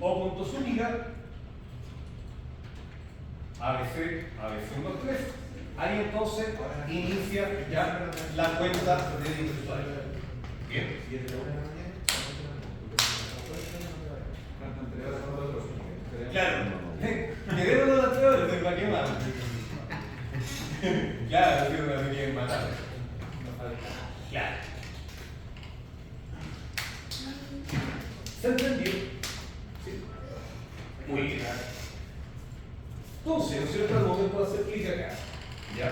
O Zúñiga, ABC 123, ahí entonces inicia ya la cuenta de dicho usuario. Bien. Claro, quedémonos las 3 horas, ¿para qué más? Claro, sí, me quieren matar. Claro. ¿Se entendió? Sí. Muy bien. Entonces, ¿no es cierto? Al momento de hacer clic acá. ¿Ya?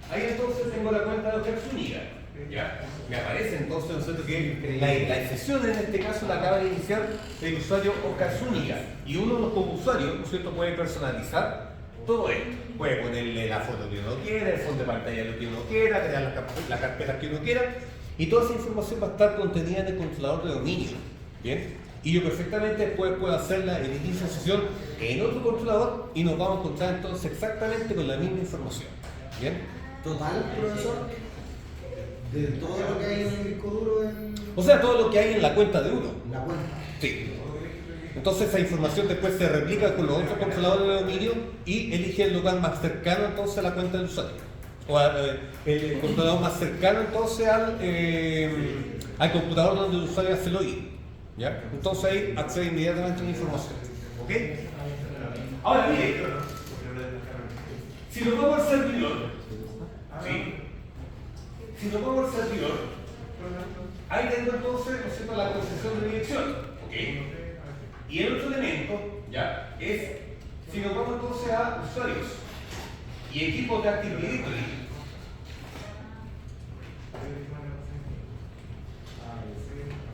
Ahí entonces tengo la cuenta de Oscar Zúñiga. ¿Ya? Me aparece entonces, ¿no es cierto? Que la sesión en este caso la acaba de iniciar el usuario Oscar Zúñiga. Y uno de los como usuarios, ¿no es cierto?, puede personalizar todo esto. Puede ponerle la foto que uno quiera, el fondo de pantalla lo que uno quiera, crear las carpetas que uno quiera. Y toda esa información va a estar contenida en el controlador de dominio. ¿Bien? Y yo perfectamente después puedo hacerla en inicio de sesión en otro controlador y nos vamos a encontrar entonces exactamente con la misma información. ¿Bien? Total, profesor, de todo lo que hay en el disco duro en O sea, todo lo que hay en la cuenta de uno. la cuenta. Sí. Entonces esa información después se replica con los otros controladores de dominio y elige el lugar más cercano entonces a la cuenta del usuario. O el controlador más cercano entonces al computador donde el usuario hace login. ¿Ya? Entonces ahí accede inmediatamente a la información. ¿Ok? Ahora mire, si nos vamos al servidor, ¿sí? Si nos vamos al servidor, ahí tengo entonces, ¿no es cierto?, la concesión de dirección. ¿Ok? Y el otro elemento, ¿ya?, es si nos vamos entonces a usuarios y equipos de Active Directory.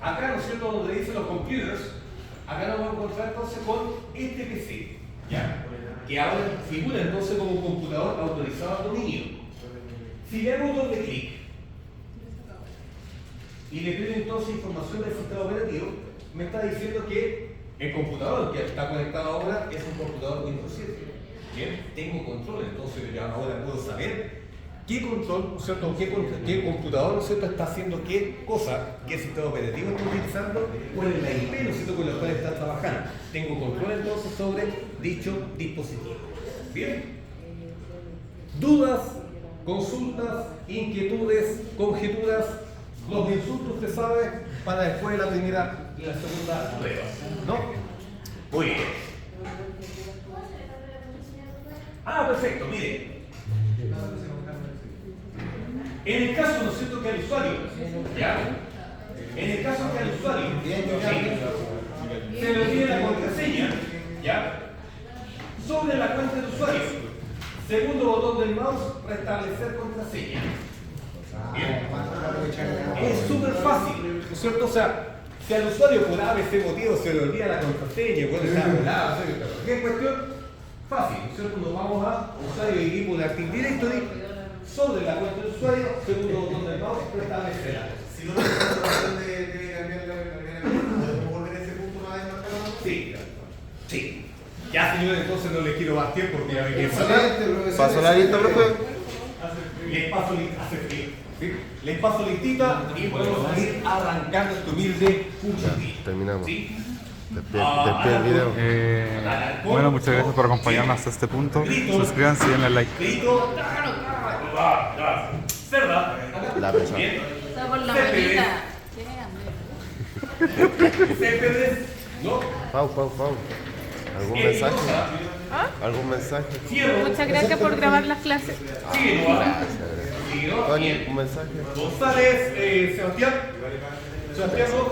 Acá, ¿no es cierto?, donde dice los computers, acá nos vamos a encontrar entonces con este PC, ¿ya? Que ahora figura entonces como un computador autorizado al dominio. Si le hago un doble clic y le pido entonces información del sistema operativo, me está diciendo que el computador que está conectado ahora es un computador Windows 7. Bien, tengo control, entonces ya ahora puedo saber qué control, ¿no es cierto? ¿Qué computador, ¿no es cierto?, está haciendo qué cosa, qué sistema operativo está utilizando, cuál es la IP, ¿no es cierto?, con la cual está trabajando. Tengo control entonces sobre dicho dispositivo. Bien. Dudas, consultas, inquietudes, conjeturas, los insultos, usted sabe, para después de la primera y la segunda prueba, ¿no? Muy bien. Ah, perfecto, mire. En el caso, ¿no es cierto?, que al usuario, ¿ya? En el caso que al usuario se le olvide la contraseña, ¿ya? Sobre la cuenta del usuario, segundo botón del mouse, restablecer contraseña. Bien. Es súper fácil, ¿no es cierto? O sea, si al usuario por ABC motivo se le olvida la contraseña, puede estar anulada, ¿qué cuestión? Fácil, ¿no es cierto? Nos vamos a usuario y equipo de Active Directory, sobre la cuenta del usuario, segundo botón del mouse, restablecerla. Si no tenemos la opción de cambiar ¿podemos volver a ese punto una vez más? Sí, sí. Ya, señores, entonces no les quiero más tiempo porque ya me quedé Excelente, profesor. ¿Pasó la lista, profe? Les paso listita, hace frío. ¿Sí? Les paso listita y podemos ir arrancando este humilde cuchitril. Terminamos. ¿Sí? Despide el video. Bueno, muchas gracias por acompañarnos hasta este punto. Suscríbanse y denle like. Grito. Cerda. La persona. Bien. Está por la Céspedes. manita. Céspedes. ¿No? Pau. ¿Algún mensaje? ¿Algún mensaje? Cierro. Muchas gracias por grabar las clases. Sigue, ¿no? Sigue, ¿no? Tony, Bien. un mensaje. González, Sebastián. Sebastián, ¿no?